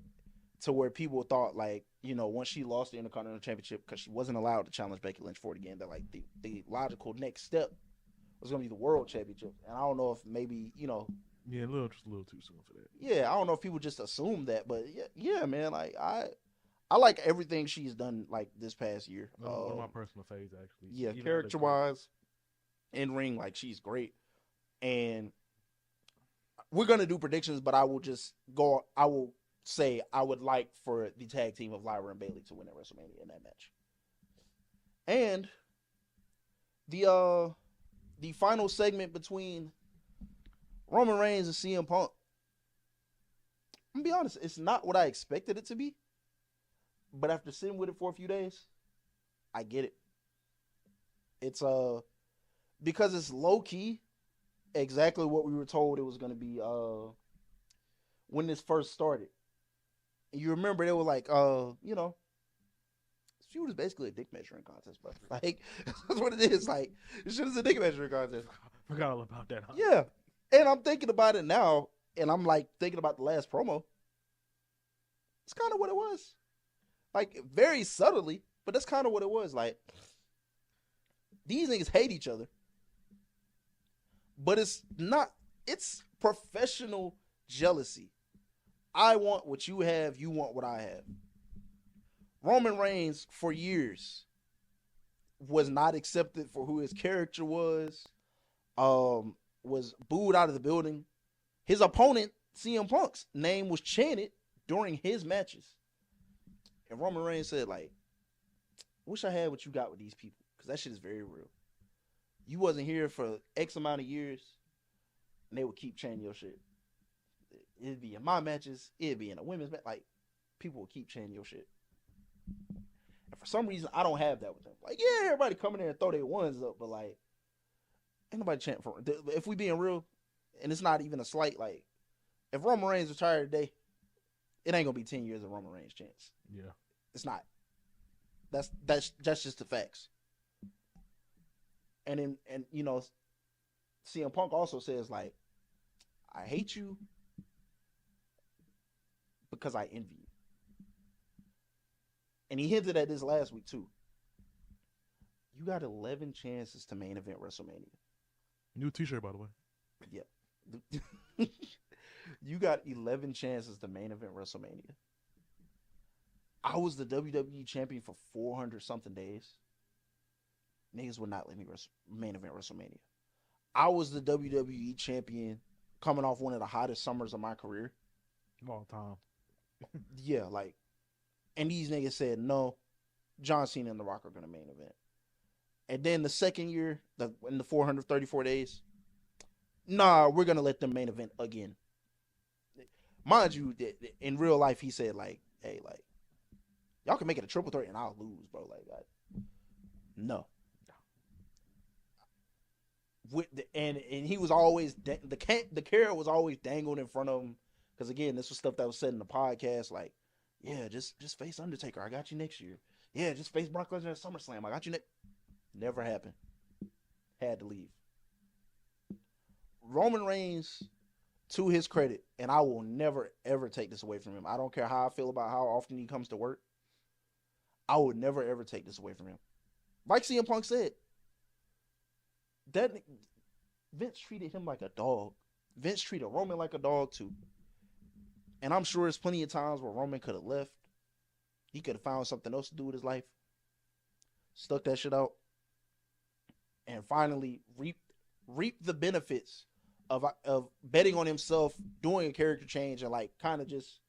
to where people thought, like, you know, once she lost the Intercontinental Championship because she wasn't allowed to challenge Becky Lynch for it again, that like the logical next step was going to be the World Championship. And I don't know if maybe, you know, yeah, just a little too soon for that. Yeah, I don't know if people just assumed that, but yeah, man, like I like everything she's done like this past year. One of my personal faves, actually. Yeah, character wise, in ring, like, she's great. And we're gonna do predictions, but I will say I would like for the tag team of Lyra and Bayley to win at WrestleMania in that match. And the final segment between Roman Reigns and CM Punk, I'm gonna be honest, it's not what I expected it to be. But after sitting with it for a few days, I get it. It's because it's low key exactly what we were told it was gonna be when this first started. You remember they were like, you know, this feud is basically a dick measuring contest, bro. Like, that's what it is. Like, this shit is a dick measuring contest. Forgot all about that, huh? Yeah. And I'm thinking about it now, and I'm like thinking about the last promo. It's kind of what it was. Like, very subtly, but that's kind of what it was. Like, these niggas hate each other. But it's not, it's professional jealousy. I want what you have, you want what I have. Roman Reigns, for years, was not accepted for who his character was booed out of the building. His opponent, CM Punk's name was chanted during his matches. And Roman Reigns said, like, I wish I had what you got with these people, because that shit is very real. You wasn't here for X amount of years, and they would keep chanting your shit. It'd be in my matches, it'd be in a women's match. Like, people would keep chanting your shit. And for some reason, I don't have that with them. Like, yeah, everybody come in there and throw their ones up, but like, ain't nobody chanting for it. If we being real, and it's not even a slight, like, if Roman Reigns retired today, it ain't gonna be 10 years of Roman Reigns chants. Yeah. It's not. That's just the facts. And you know, CM Punk also says, like, I hate you because I envy you. And he hinted at this last week too. You got 11 chances to main event WrestleMania. New t-shirt, by the way. Yeah. You got 11 chances to main event WrestleMania. I was the WWE champion for 400 something days. Niggas would not let me main event WrestleMania. I was the WWE champion coming off one of the hottest summers of my career. All time. Yeah, like, and these niggas said, no, John Cena and The Rock are going to main event. And then the second year, in the 434 days, nah, we're going to let them main event again. Mind you, in real life, he said, like, hey, like, y'all can make it a triple threat and I'll lose, bro. Like, no. And he was always, the carrot was always dangled in front of him. Because, again, this was stuff that was said in the podcast. Like, yeah, just face Undertaker. I got you next year. Yeah, just face Brock Lesnar at SummerSlam. I got you next. Never happened. Had to leave. Roman Reigns, to his credit, and I will never, ever take this away from him. I don't care how I feel about how often he comes to work. I would never, ever take this away from him. Like CM Punk said, that Vince treated him like a dog. Vince treated Roman like a dog too. And I'm sure there's plenty of times where Roman could have left. He could have found something else to do with his life. Stuck that shit out. And finally reap the benefits of betting on himself, doing a character change, and like kind of just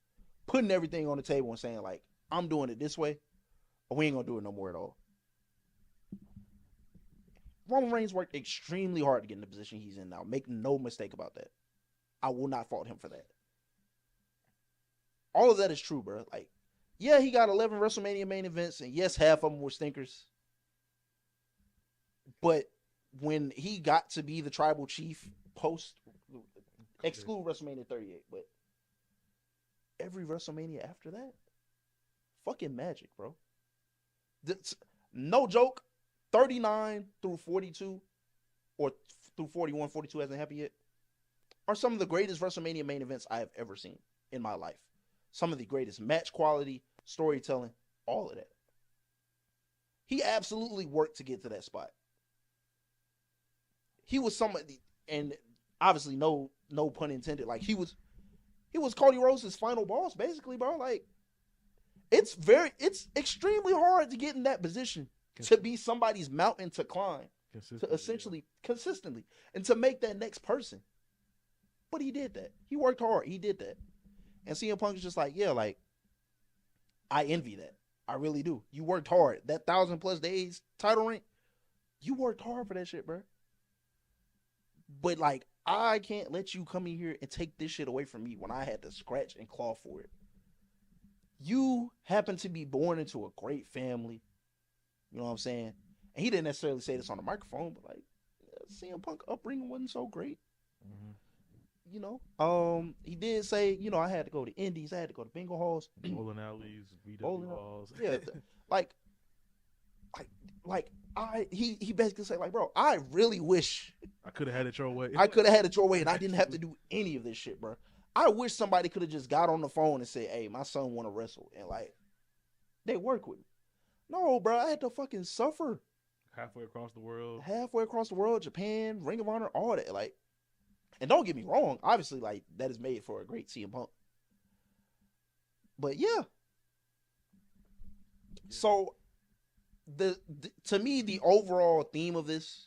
putting everything on the table and saying like, I'm doing it this way, or we ain't gonna do it no more at all. Roman Reigns worked extremely hard to get in the position he's in now. Make no mistake about that. I will not fault him for that. All of that is true, bro. Like, yeah, he got 11 WrestleMania main events, and yes, half of them were stinkers. But when he got to be the tribal chief post, exclude WrestleMania 38, but every WrestleMania after that, fucking magic, bro. No joke, 39 through 42, or through 41, 42 hasn't happened yet, are some of the greatest WrestleMania main events I have ever seen in my life. Some of the greatest match quality, storytelling, all of that. He absolutely worked to get to that spot. He was somebody, and obviously no pun intended. Like he was Cody Rhodes' final boss, basically, bro. Like it's extremely hard to get in that position, to be somebody's mountain to climb, to essentially consistently, and to make that next person. But he did that. He worked hard. He did that. And CM Punk is just like, yeah, like I envy that. I really do. You worked hard. That 1,000+ days title reign, you worked hard for that shit, bro. But like, I can't let you come in here and take this shit away from me when I had to scratch and claw for it. You happen to be born into a great family. You know what I'm saying? And he didn't necessarily say this on the microphone, but like, CM Punk upbringing wasn't so great. Mm-hmm. You know, he did say, you know, I had to go to Indies, I had to go to bingo halls, bowling alleys, VW halls. Yeah, he basically said, like, bro, I really wish I could have had it your way. I could have had it your way, and I didn't have to do any of this shit, bro. I wish somebody could have just got on the phone and said, hey, my son want to wrestle, and like, they work with me. No, bro, I had to fucking suffer. Halfway across the world, Japan, Ring of Honor, all that, like. And don't get me wrong, obviously, like, that is made for a great CM Punk. But yeah. So, to me, the overall theme of this,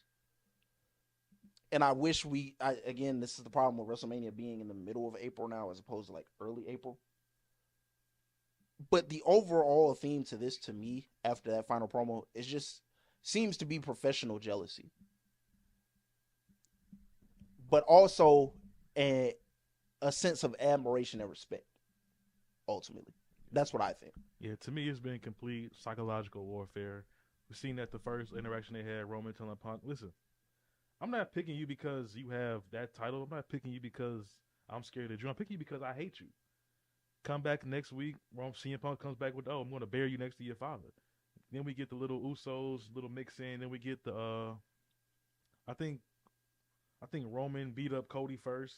and I wish again, this is the problem with WrestleMania being in the middle of April now as opposed to like early April. But the overall theme to this, to me, after that final promo, is just seems to be professional jealousy. But also a sense of admiration and respect, ultimately. That's what I think. Yeah, to me, it's been complete psychological warfare. We've seen that the first interaction they had, Roman telling Punk, listen, I'm not picking you because you have that title. I'm not picking you because I'm scared of you. I'm picking you because I hate you. Come back next week, CM Punk comes back with, I'm going to bury you next to your father. Then we get the little Usos, little mix in. Then we get the, I think Roman beat up Cody first,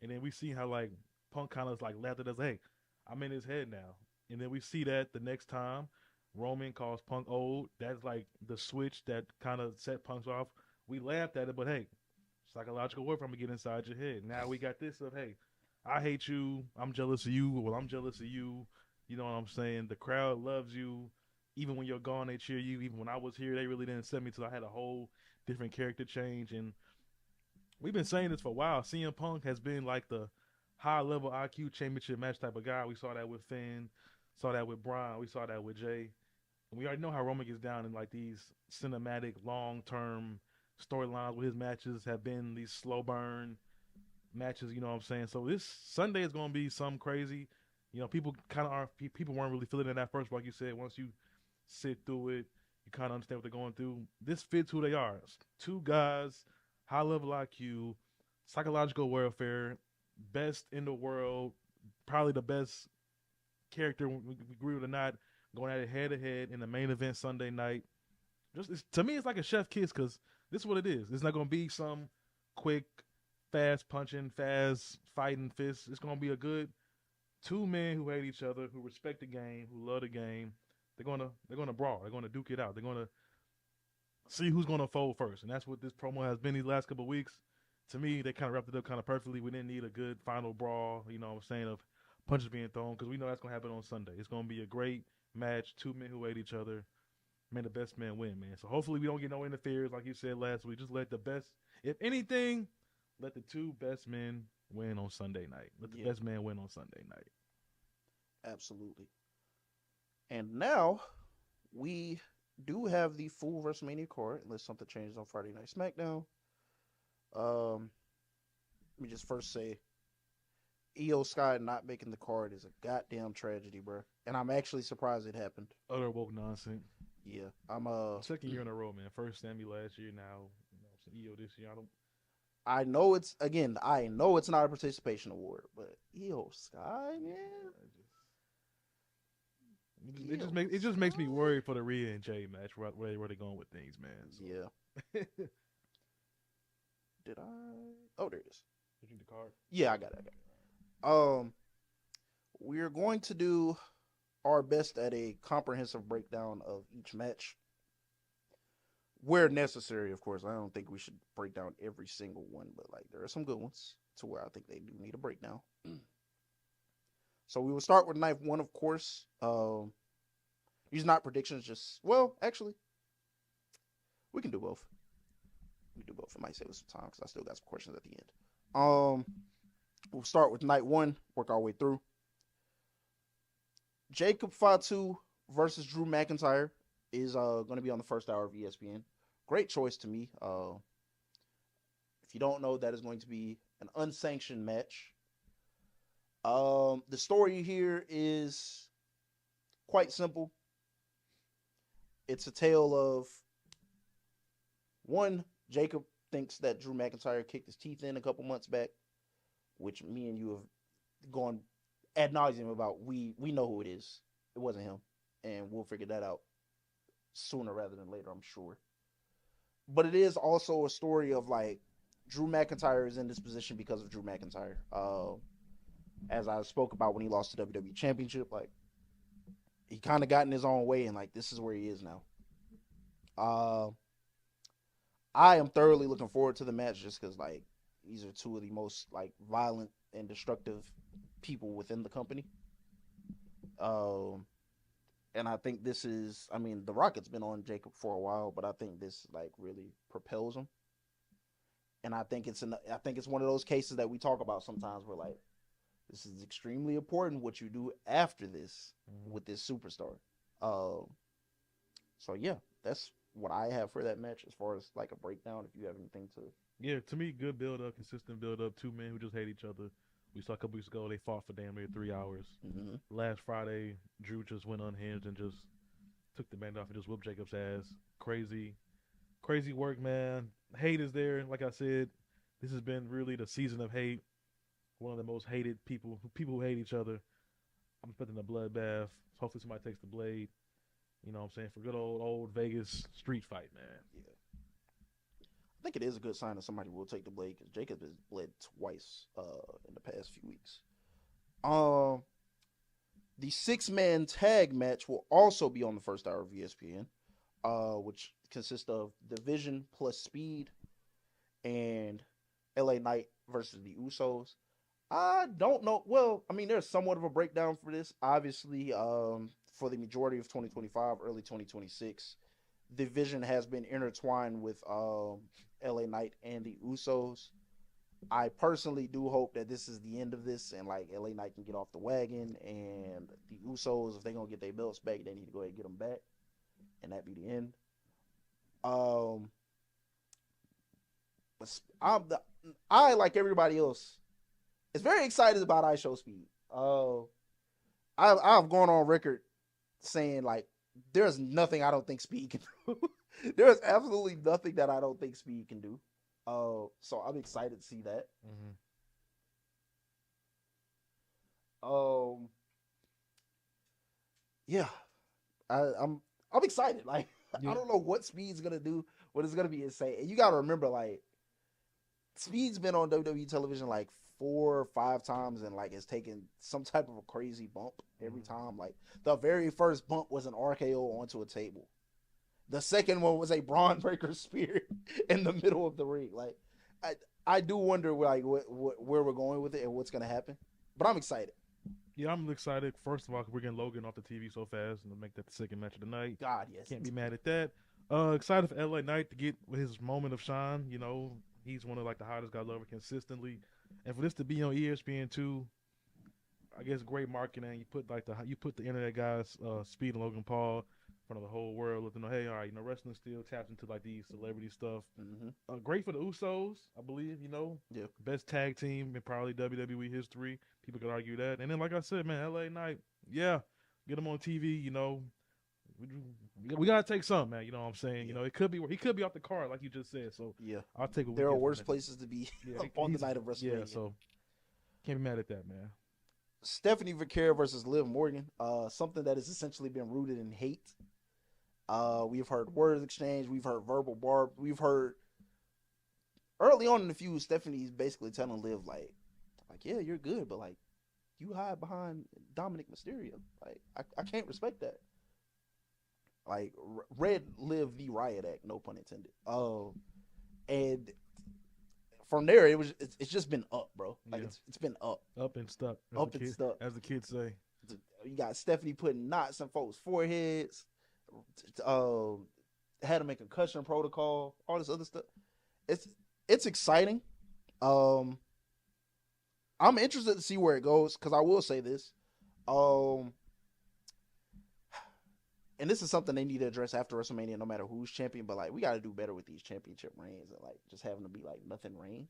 and then we see how like Punk kind of like laughed at us, hey, I'm in his head now. And then we see that the next time Roman calls Punk old, that's like the switch that kind of set Punk off. We laughed at it, but hey, psychological warfare, I'm gonna get inside your head. Now we got this of, hey, I hate you, I'm jealous of you, well, I'm jealous of you. You know what I'm saying? The crowd loves you. Even when you're gone, they cheer you. Even when I was here, they really didn't send me till I had a whole different character change. And we've been saying this for a while. CM Punk has been like the high-level IQ championship match type of guy. We saw that with Finn, saw that with Brian, we saw that with Jay. And we already know how Roman gets down in like these cinematic, long-term storylines where his matches have been these slow burn matches, you know what I'm saying? So this Sunday is going to be something crazy. You know, people weren't really feeling it at first, but like you said, once you sit through it, you kind of understand what they're going through. This fits who they are. It's two guys, high-level IQ, psychological warfare, best in the world, probably the best character, we agree with or not, going at it head-to-head in the main event Sunday night. To me, it's like a chef kiss because this is what it is. It's not going to be some quick, fast punching, fast fighting fists. It's going to be a good two men who hate each other, who respect the game, who love the game. They're gonna brawl. They're gonna duke it out. They're gonna see who's going to fold first. And that's what this promo has been these last couple of weeks. To me, they kind of wrapped it up kind of perfectly. We didn't need a good final brawl, you know what I'm saying, of punches being thrown, because we know that's going to happen on Sunday. It's going to be a great match, two men who hate each other. May the best man win, man. So hopefully we don't get no interference, like you said last week. Just let the best, if anything, let the two best men win on Sunday night. Let the best man win on Sunday night. Absolutely. And now we do have the full WrestleMania card, unless something changes on Friday Night SmackDown. Let me just first say, Io Sky not making the card is a goddamn tragedy, bro. And I'm actually surprised it happened. Utter woke nonsense. Yeah, I'm second year in a row, man. First Sammy last year, now Io this year. I know it's not a participation award, but Io Sky, man. It just makes me worried for the Rhea and Jay match where they going with things, man. So. Yeah. Did I? Oh, there it is. Did you the card? Yeah, I got it. We're going to do our best at a comprehensive breakdown of each match, where necessary, of course. I don't think we should break down every single one, but like there are some good ones to where I think they do need a breakdown. So we will start with night one, of course. These not predictions, just actually, we can do both. It might save us some time because I still got some questions at the end. We'll start with night one, work our way through. Jacob Fatu versus Drew McIntyre is going to be on the first hour of ESPN. Great choice to me. If you don't know, that is going to be an unsanctioned match. The story here is quite simple. It's a tale of one, Jacob thinks that Drew McIntyre kicked his teeth in a couple months back, which me and you have gone ad nauseum about. We know who it is. It wasn't him, and we'll figure that out sooner rather than later, I'm sure. But it is also a story of like Drew McIntyre is in this position because of Drew McIntyre. As I spoke about when he lost the WWE Championship, like he kind of got in his own way, and like this is where he is now. I am thoroughly looking forward to the match just because like these are two of the most like violent and destructive people within the company. And I think this is, I mean, The Rocket's been on Jacob for a while, but I think this like really propels him. And I think it's one of those cases that we talk about sometimes where like this is extremely important what you do after this with this superstar. So yeah, that's what I have for that match as far as like a breakdown. If you have anything to, yeah, to me, good build up, consistent build up. Two men who just hate each other. We saw a couple weeks ago they fought for damn near 3 hours. Mm-hmm. Last Friday, Drew just went unhinged and just took the band off and just whooped Jacob's ass. Crazy work, man. Hate is there. Like I said, this has been really the season of hate. One of the most hated people who hate each other. I'm expecting a bloodbath. Hopefully somebody takes the blade. You know what I'm saying? For good old Vegas street fight, man. Yeah. I think it is a good sign that somebody will take the blade because Jacob has bled twice in the past few weeks. The 6-man tag match will also be on the first hour of ESPN, which consists of Division plus Speed and LA Knight versus the Usos. I don't know. Well, I mean, there's somewhat of a breakdown for this. Obviously, for the majority of 2025, early 2026, Division has been intertwined with LA Knight and the Usos. I personally do hope that this is the end of this and like LA Knight can get off the wagon, and the Usos, if they're gonna get their belts back, they need to go ahead and get them back, and that be the end. I like everybody else is very excited about iShow Speed. I've gone on record saying like there's nothing I don't think Speed can do. There's absolutely nothing that I don't think Speed can do. So I'm excited to see that. Mm-hmm. Yeah, I'm excited. Like yeah. I don't know what Speed's gonna do, but it's gonna be insane. And you gotta remember, like Speed's been on WWE television like 4 or 5 times, and like it's taken some type of a crazy bump every time. Like the very first bump was an RKO onto a table, The second one was a Braun Breaker spear in the middle of the ring. Like, I I do wonder like where we're going with it and what's gonna happen. But I'm excited. Yeah, I'm excited. First of all, 'cause we're getting Logan off the TV so fast and to make that the second match of the night. God, yes. Can't be mad at that. Excited for LA Knight to get his moment of shine. You know, he's one of like the hottest guys ever consistently, and for this to be on ESPN2, I guess great marketing. You put the internet guys, Speed and Logan Paul, in front of the whole world, let them know, hey, all right, wrestling still taps into like these celebrity stuff. Great for the Usos, I believe. Yeah. Best tag team in probably WWE history. People could argue that. And then, like I said, man, LA Knight, yeah, get him on TV. We gotta take some, man. You know what I'm saying? Yeah. It could be he could be off the card, like you just said. So Yeah. I'll take what we There are get from worse that. places to be Yeah, on the night of WrestleMania. Yeah, so can't be mad at that, man. Stephanie Vaquero versus Liv Morgan. Something that has essentially been rooted in hate. We've heard words exchange. We've heard verbal barb. We've heard early on in the feud, Stephanie's basically telling Liv like, yeah, you're good, but like, you hide behind Dominic Mysterio. Like, I can't respect that. Like, Red Liv the Riot Act, no pun intended. And from there, it's just been up, bro. Like, Yeah. it's been up. Up and stuck. Up and stuck. As the kids say. You got Stephanie putting knots in folks' foreheads. Had them in concussion protocol. All this other stuff. It's exciting. I'm interested to see where it goes because I will say this. And this is something they need to address after WrestleMania, no matter who's champion. But like, we got to do better with these championship reigns and like just having them be like nothing reigns.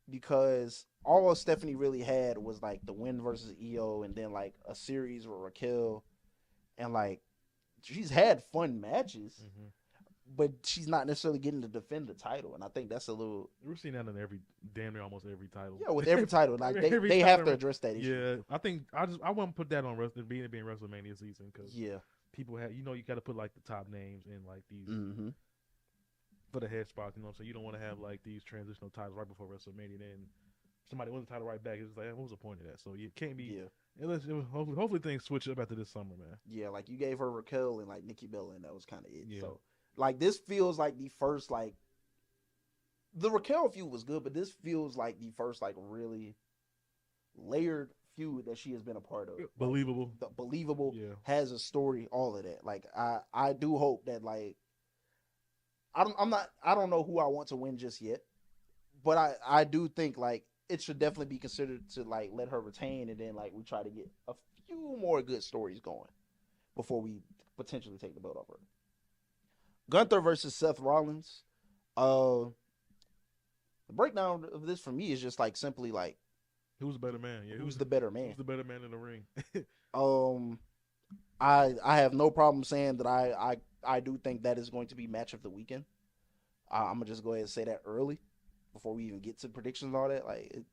Because all Stephanie really had was like the win versus EO, and then like a series with Raquel, and like she's had fun matches, but she's not necessarily getting to defend the title. And I think that's a little. We're seeing that in damn near almost every title. Yeah, with every title, like they have to address that issue. Yeah, I think I wouldn't put that on being WrestleMania season because people have you got to put like the top names in like these. For the head spots, so you don't want to have like these transitional titles right before WrestleMania. Then somebody wins the title right back. It's like, what was the point of that? So you can't be. Yeah. Hopefully things switch up after this summer, man. Yeah, like you gave her Raquel and like Nikki Bella, and that was kind of it. Yeah. So like this feels like the first like the Raquel feud was good, but this feels like the first like really layered feud that she has been a part of. Believable, like, believable. Yeah. Has a story, all of that. Like I do hope that like. I don't know who I want to win just yet, but I do think like it should definitely be considered to like let her retain, and then like we try to get a few more good stories going before we potentially take the belt off her. Gunther versus Seth Rollins. The breakdown of this for me is just like simply like who's the better man? Yeah, who's the better man? Who's the better man in the ring? I have no problem saying that I do think that is going to be match of the weekend. I'm gonna just go ahead and say that early before we even get to predictions and all that. Like,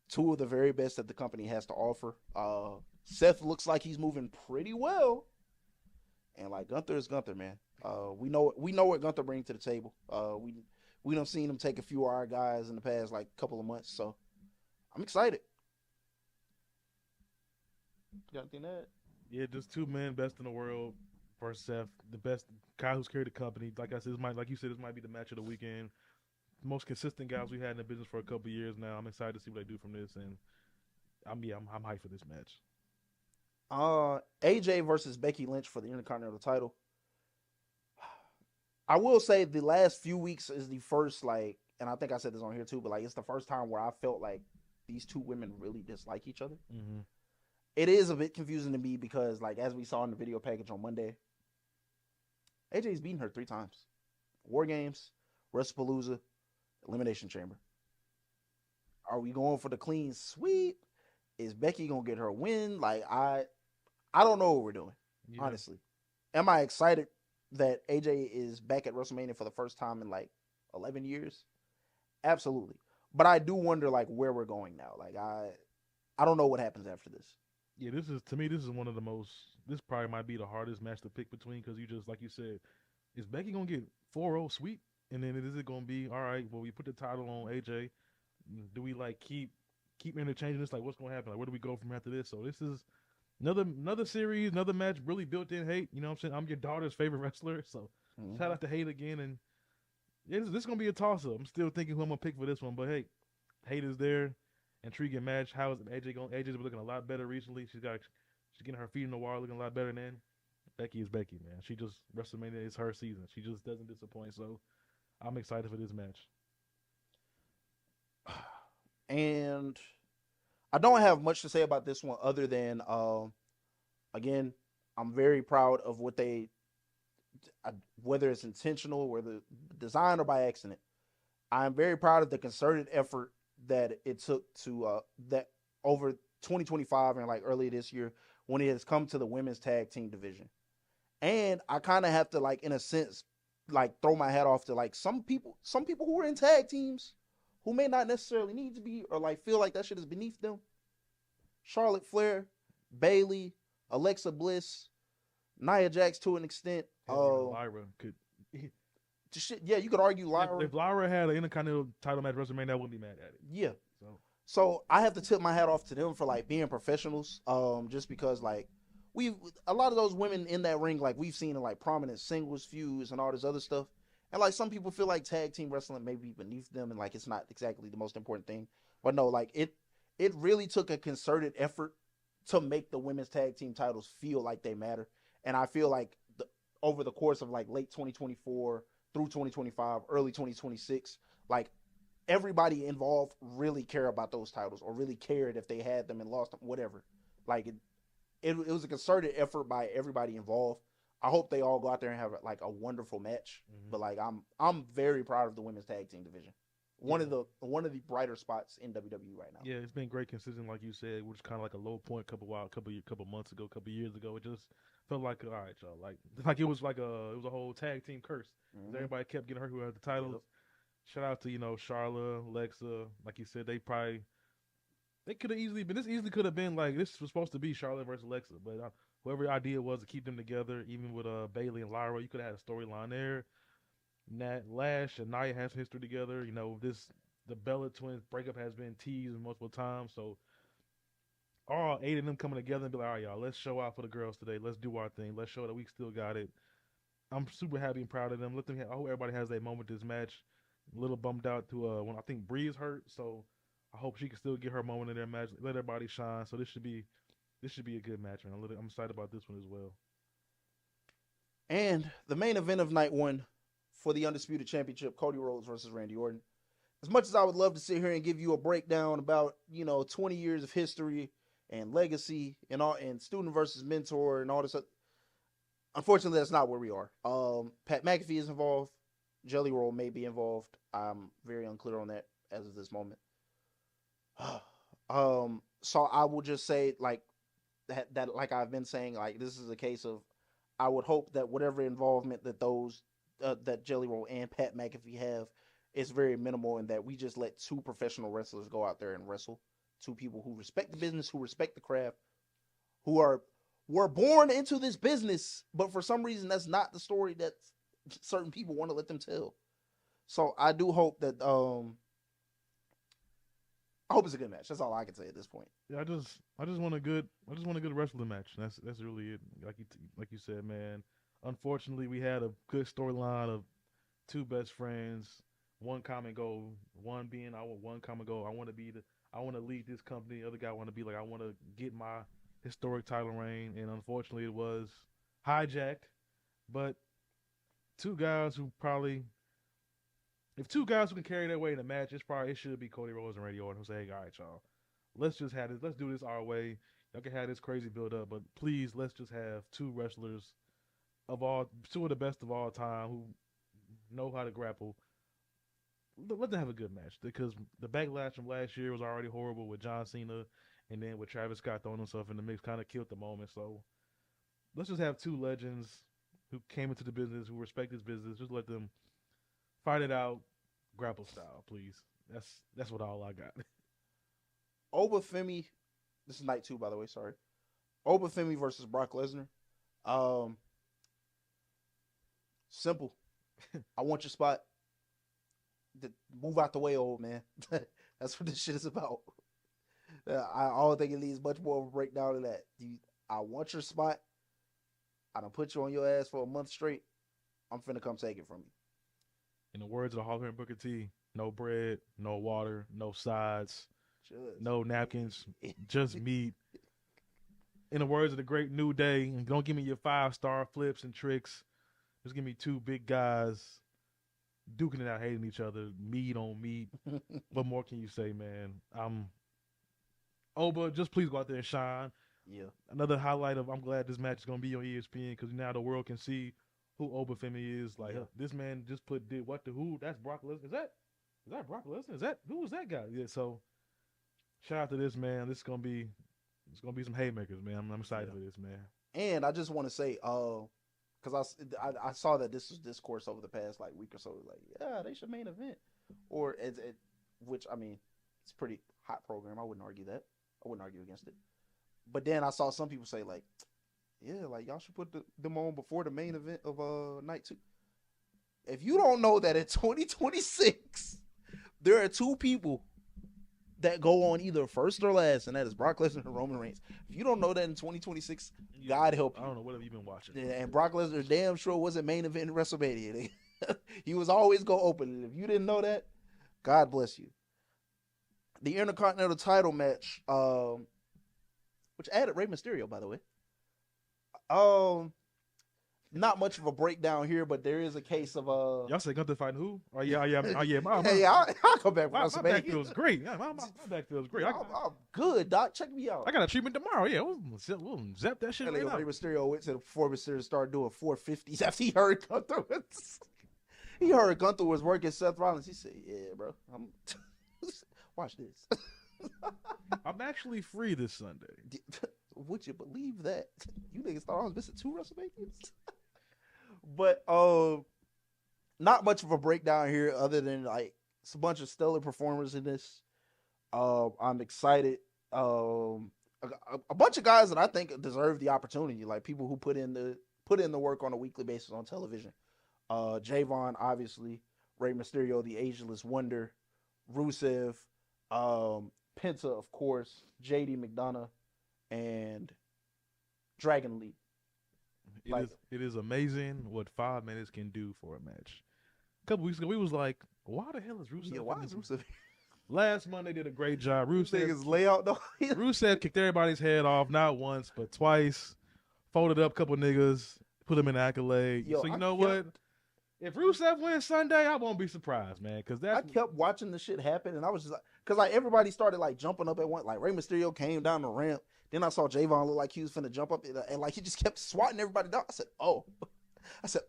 two of the very best that the company has to offer. Seth looks like he's moving pretty well, and like Gunther is Gunther, man. We know what Gunther brings to the table. We done seen him take a few of our guys in the past like couple of months, so I'm excited. You got anything to add? Yeah, just two men best in the world versus Seth, the best guy who's carried the company. Like I said, like you said, this might be the match of the weekend. Most consistent guys we've had in the business for a couple of years now. I'm excited to see what they do from this, and I'm hyped for this match. AJ versus Becky Lynch for the Intercontinental title. I will say the last few weeks is the first like, and I think I said this on here too, but like it's the first time where I felt like these two women really dislike each other. It is a bit confusing to me because, like, as we saw in the video package on Monday, AJ's beaten her 3 times. War Games, WrestlePalooza, Elimination Chamber. Are we going for the clean sweep? Is Becky going to get her win? Like, I don't know what we're doing, honestly. Am I excited that AJ is back at WrestleMania for the first time in, like, 11 years? Absolutely. But I do wonder, like, where we're going now. Like, I don't know what happens after this. Yeah, this is one of the most. This probably might be the hardest match to pick between because you just like you said, is Becky gonna get 4-0 sweep, and then is it gonna be all right? Well, we put the title on AJ. Do we like keep interchanging this? Like, what's gonna happen? Like, where do we go from after this? So this is Another series, another match, really built in hate. You know what I'm saying? I'm your daughter's favorite wrestler, so shout out to Hate again. And this is gonna be a toss up. I'm still thinking who I'm gonna pick for this one, but hey, Hate is there. Intriguing match. How is AJ going? AJ's been looking a lot better recently. She's getting her feet in the water, looking a lot better than Becky is Becky, man. She just WrestleMania is her season. She just doesn't disappoint. So I'm excited for this match. And I don't have much to say about this one other than, again, I'm very proud of what they, whether it's intentional, whether design or by accident. I'm very proud of the concerted effort that it took to that over 2025 and like earlier this year when it has come to the women's tag team division. And I kind of have to, like, in a sense, like throw my hat off to like some people who are in tag teams who may not necessarily need to be, or like feel like that shit is beneath them. Charlotte Flair, Bayley, Alexa Bliss, Nia Jax to an extent. Lyra could. Yeah, you could argue Lyra. If Lyra had an Intercontinental title match WrestleMania, I wouldn't be mad at it. Yeah. So I have to tip my hat off to them for like being professionals. Just because like a lot of those women in that ring, like we've seen in like prominent singles feuds and all this other stuff. And like some people feel like tag team wrestling may be beneath them and like it's not exactly the most important thing. But no, like it really took a concerted effort to make the women's tag team titles feel like they matter. And I feel like over the course of like late 2024 through 2025, early 2026, like everybody involved really care about those titles or really cared if they had them and lost them, whatever. Like it was a concerted effort by everybody involved. I hope they all go out there and have like a wonderful match. Mm-hmm. But like I'm very proud of the women's tag team division. One of the brighter spots in WWE right now. Yeah, it's been great, consistent, like you said, which is kind of like a low point couple months ago, couple years ago. It just felt like, all right, y'all, like it was a whole tag team curse. Mm-hmm. Everybody kept getting hurt who had the titles. Yep. Shout out to Charlotte, Alexa, like you said, they could have easily been. This easily could have been like this was supposed to be Charlotte versus Alexa, but whoever the idea was to keep them together, even with Bayley and Lyra, you could have had a storyline there. Nat Lash and Nia have history together. The Bella twins breakup has been teased multiple times. So all 8 of them coming together and be like, all right, y'all, let's show out for the girls today. Let's do our thing. Let's show that we still got it. I'm super happy and proud of them. I hope everybody has their moment this match. A little bummed out to when I think Bree is hurt, so I hope she can still get her moment in their match. Let everybody shine. So this should be a good match, man. I'm excited about this one as well. And the main event of night 1 for the Undisputed Championship, Cody Rhodes versus Randy Orton. As much as I would love to sit here and give you a breakdown about 20 years of history and legacy and student versus mentor and all this, unfortunately that's not where we are. Pat McAfee is involved. Jelly Roll may be involved. I'm very unclear on that as of this moment. So I will just say like that like I've been saying, like this is a case of I would hope that whatever involvement that that Jelly Roll and Pat McAfee have is very minimal, and that we just let 2 professional wrestlers go out there and wrestle. 2 people who respect the business, who respect the craft, who were born into this business, but for some reason that's not the story that certain people want to let them tell. So I do hope that I hope it's a good match. That's all I can say at this point. Yeah, I just want a good wrestling match. That's really it. Like you said, man. Unfortunately, we had a good storyline of 2 best friends, one common goal. One being one common goal. I want to lead this company. The other guy want to be like, I want to get my historic title reign. And unfortunately, it was hijacked. But 2 guys who probably, if 2 guys who can carry their way in a match, it should be Cody Rhodes and Randy Orton, who say, hey, all right, y'all, let's just have this. Let's do this our way. Y'all can have this crazy build up, but please, let's just have 2 wrestlers 2 of the best of all time who know how to grapple. Let them have a good match, because the backlash from last year was already horrible with John Cena, and then with Travis Scott throwing himself in the mix kind of killed the moment. So let's just have 2 legends who came into the business, who respect this business. Just let them fight it out, grapple style, please. That's what all I got. Obafemi, this is night 2, by the way. Sorry, Obafemi versus Brock Lesnar. Simple. I want your spot. Move out the way, old man. That's what this shit is about. I don't think it needs much more of a breakdown of that. I want your spot. I done put you on your ass for a month straight. I'm finna come take it from you. In the words of the Hall of Fame Booker T, no bread, no water, no sides, no napkins, just meat. In the words of the great New Day, don't give me your 5-star flips and tricks. Just give me two big guys duking it out, hating each other, meat on meat. What more can you say, man? Oba, just please go out there and shine. Yeah. Another highlight of I'm glad this match is gonna be on ESPN because now the world can see who Oba Femi is. Like this man just did what to who? That's Brock Lesnar. Is that Brock Lesnar? Who was that guy? Yeah. So shout out to this man. It's gonna be some haymakers, man. I'm excited for this, man. And I just want to say, because I saw that this was discourse over the past like week or so. Like, yeah, they should main event, or which I mean, it's a pretty hot program. I wouldn't argue that. I wouldn't argue against it. But then I saw some people say like, yeah, like y'all should put them on before the main event of night 2. If you don't know that in 2026 there are two people that go on either first or last, and that is Brock Lesnar and Roman Reigns. If you don't know that in 2026, God help you. I don't know what have you been watching. Yeah, and Brock Lesnar damn sure wasn't main event in WrestleMania. He was always go open. And if you didn't know that, God bless you. The Intercontinental title match, which added Rey Mysterio, by the way. Not much of a breakdown here, but there is a case of y'all say Gunther fighting who? Oh yeah. I'll come back. My back feels great. Yeah, my back feels great. I'm good, Doc. Check me out. I got a treatment tomorrow. Yeah, we'll zap that shit right now. Rey Mysterio went to the performance center and started doing 450s after he heard Gunther. He heard Gunther was working Seth Rollins. He said, "Yeah, bro, watch this." I'm actually free this Sunday. Would you believe that? You niggas thought I was missing 2 WrestleManias? But not much of a breakdown here other than like it's a bunch of stellar performers in this. I'm excited. A bunch of guys that I think deserve the opportunity, like people who put in the work on a weekly basis on television. Javon, obviously, Rey Mysterio, the Ageless Wonder, Rusev, Penta, of course, JD McDonough, and Dragon Lee. It is amazing what 5 minutes can do for a match. A couple weeks ago, we was like, why the hell is Rusev? Yeah, why is Rusev? Last Monday did a great job. Rusev layout though. Rusev kicked everybody's head off, not once, but twice. Folded up a couple niggas, put them in accolade. So you know what? If Rusev wins Sunday, I won't be surprised, man. Because I kept watching the shit happen, and I was just like, because like everybody started like jumping up at one. Like Rey Mysterio came down the ramp. Then I saw Javon look like he was finna jump up, and like he just kept swatting everybody down. I said,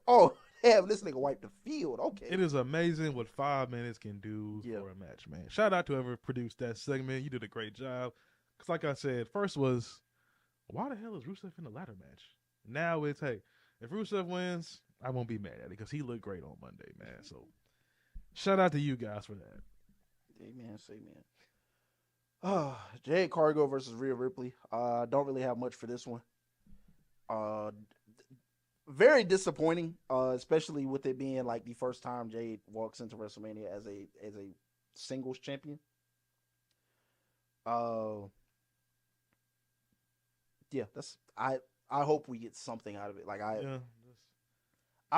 oh, damn, this nigga wiped the field. Okay. It is amazing what 5 minutes can do for a match, man. Shout out to whoever produced that segment. You did a great job. Because like I said, first was, why the hell is Rusev in the ladder match? Now it's, hey, if Rusev wins, I won't be mad at it because he looked great on Monday, man. So shout out to you guys for that. Amen. Say, man. Jade Cargill versus Rhea Ripley. Don't really have much for this one. Very disappointing, especially with it being like the first time Jade walks into WrestleMania as a singles champion. Yeah, I hope we get something out of it. Like I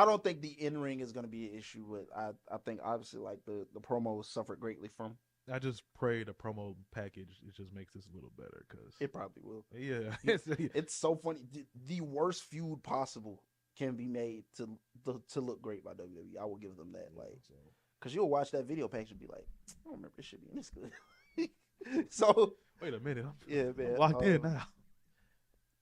don't think the in-ring is going to be an issue, but I think obviously like the promos suffered greatly from. I just pray the promo package it just makes this a little better because it probably will. Yeah, it's so funny. The worst feud possible can be made to look great by WWE. I will give them that. Like, because you'll watch that video package and be like, I don't remember this shit being this good. So wait a minute, I'm locked in now.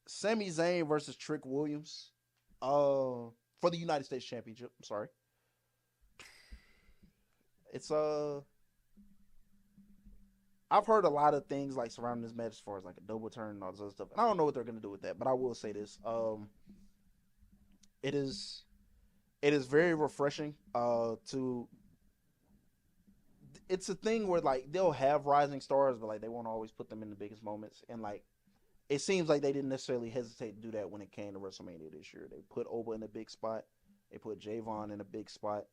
Sami Zayn versus Trick Williams, for the United States Championship. I'm sorry. It's I've heard a lot of things like surrounding this match as far as like a double turn and all this other stuff. And I don't know what they're gonna do with that, but I will say this: it is very refreshing. It's a thing where like they'll have rising stars, but like they won't always put them in the biggest moments. And like it seems like they didn't necessarily hesitate to do that when it came to WrestleMania this year. They put Oba in a big spot. They put Javon in a big spot.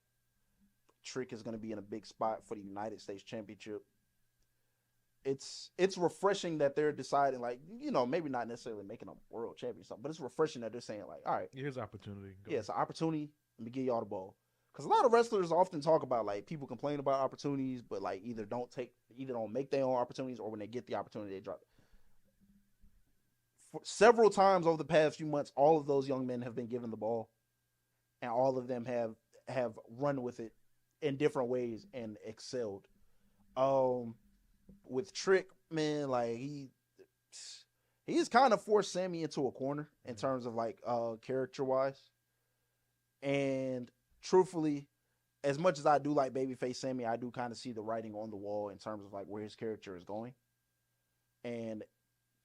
Trick is going to be in a big spot for the United States Championship. it's refreshing that they're deciding, like, maybe not necessarily making a world champion or something, but it's refreshing that they're saying, like, all right, Here's opportunity. Go. yeah, it's an opportunity. Let me give y'all the ball. Because a lot of wrestlers often talk about, like, people complain about opportunities, but like either don't make their own opportunities, or when they get the opportunity, they drop it. Several times over the past few months, all of those young men have been given the ball, and all of them have run with it in different ways and excelled. With Trick, man, like he's kind of forced Sammy into a corner in terms of like character wise. And truthfully, as much as I do like babyface Sammy, I do kind of see the writing on the wall in terms of like where his character is going. And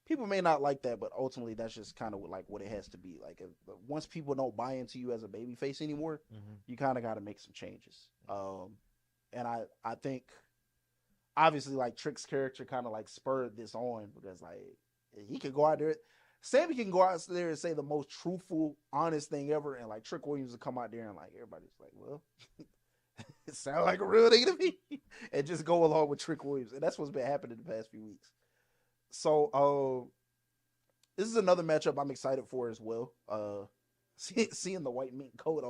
people may not like that, but ultimately that's just kind of like what it has to be. Like, once people don't buy into you as a babyface anymore, you kind of got to make some changes. And I think obviously like Trick's character kind of like spurred this on, because like he could go out there. Sammy can go out there and say the most truthful, honest thing ever, and like Trick Williams will come out there and like everybody's like, well, it sounds like a real nigga to me, and just go along with Trick Williams, and that's what's been happening the past few weeks. So, this is another matchup I'm excited for as well. Seeing the white mink coat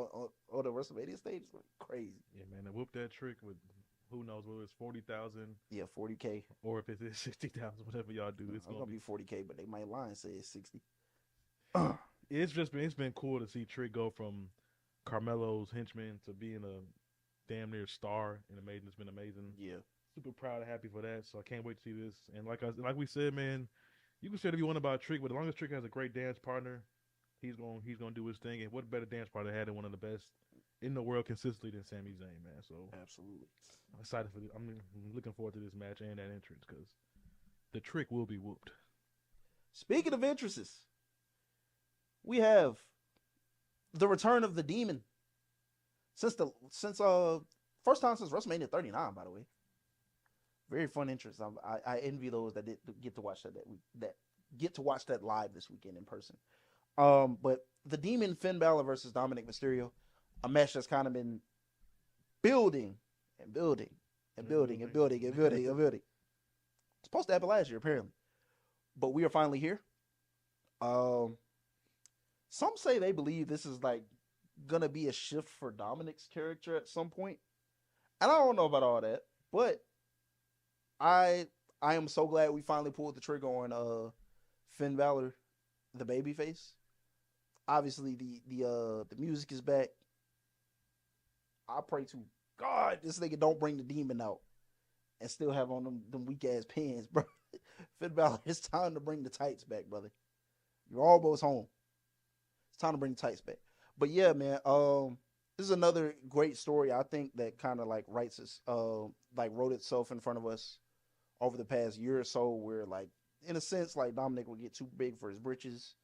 on the WrestleMania stage is crazy. Yeah, man, I whooped that Trick with who knows whether it's 40,000. Yeah, 40K, or if it's 60,000, whatever y'all do. It's gonna be 40K, but they might lie and say it's 60. It's been cool to see Trick go from Carmelo's henchman to being a damn near star and amazing. It's been amazing. Yeah, super proud and happy for that. So I can't wait to see this. And like we said, man, you can say whatever you want about Trick, but as long as Trick has a great dance partner, he's gonna do his thing. And what better dance partner had than one of the best in the world consistently than Sami Zayn, man. So absolutely, I'm excited for this. I'm looking forward to this match and that entrance, because the Trick will be whooped. Speaking of entrances, we have the return of the Demon. Since first time since WrestleMania 39, by the way. Very fun entrance. I envy those that did get to watch that get to watch that live this weekend in person. But the Demon, Finn Balor versus Dominic Mysterio, a match that's kind of been building and building and building and building and building and building. It's supposed to happen last year, apparently, but we are finally here. Some say they believe this is like gonna be a shift for Dominic's character at some point, and I don't know about all that, but I am so glad we finally pulled the trigger on Finn Balor, the babyface. Obviously, the music is back. I pray to God this nigga don't bring the Demon out and still have on them weak ass pants, bro. Finn Balor, it's time to bring the tights back, brother. You're almost home. It's time to bring the tights back. But yeah, man, this is another great story. I think that kind of like wrote itself in front of us over the past year or so, where like in a sense like Dominic would get too big for his britches,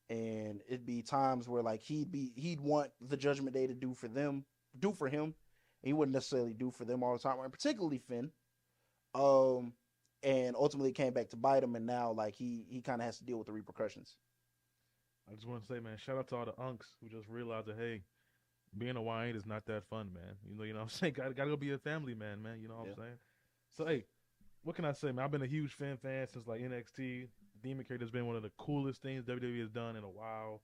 and it'd be times where like he'd want the Judgment Day to do for him, and he wouldn't necessarily do for them all the time, and particularly Finn. And ultimately came back to bite him, and now like he kind of has to deal with the repercussions. I just want to say, man, shout out to all the unks who just realized that, hey, being a YN is not that fun, man. You know what I'm saying? Gotta go be a family man, man. You know what I'm saying? So, hey, what can I say, man? I've been a huge Finn fan since like NXT. Demon character has been one of the coolest things WWE has done in a while.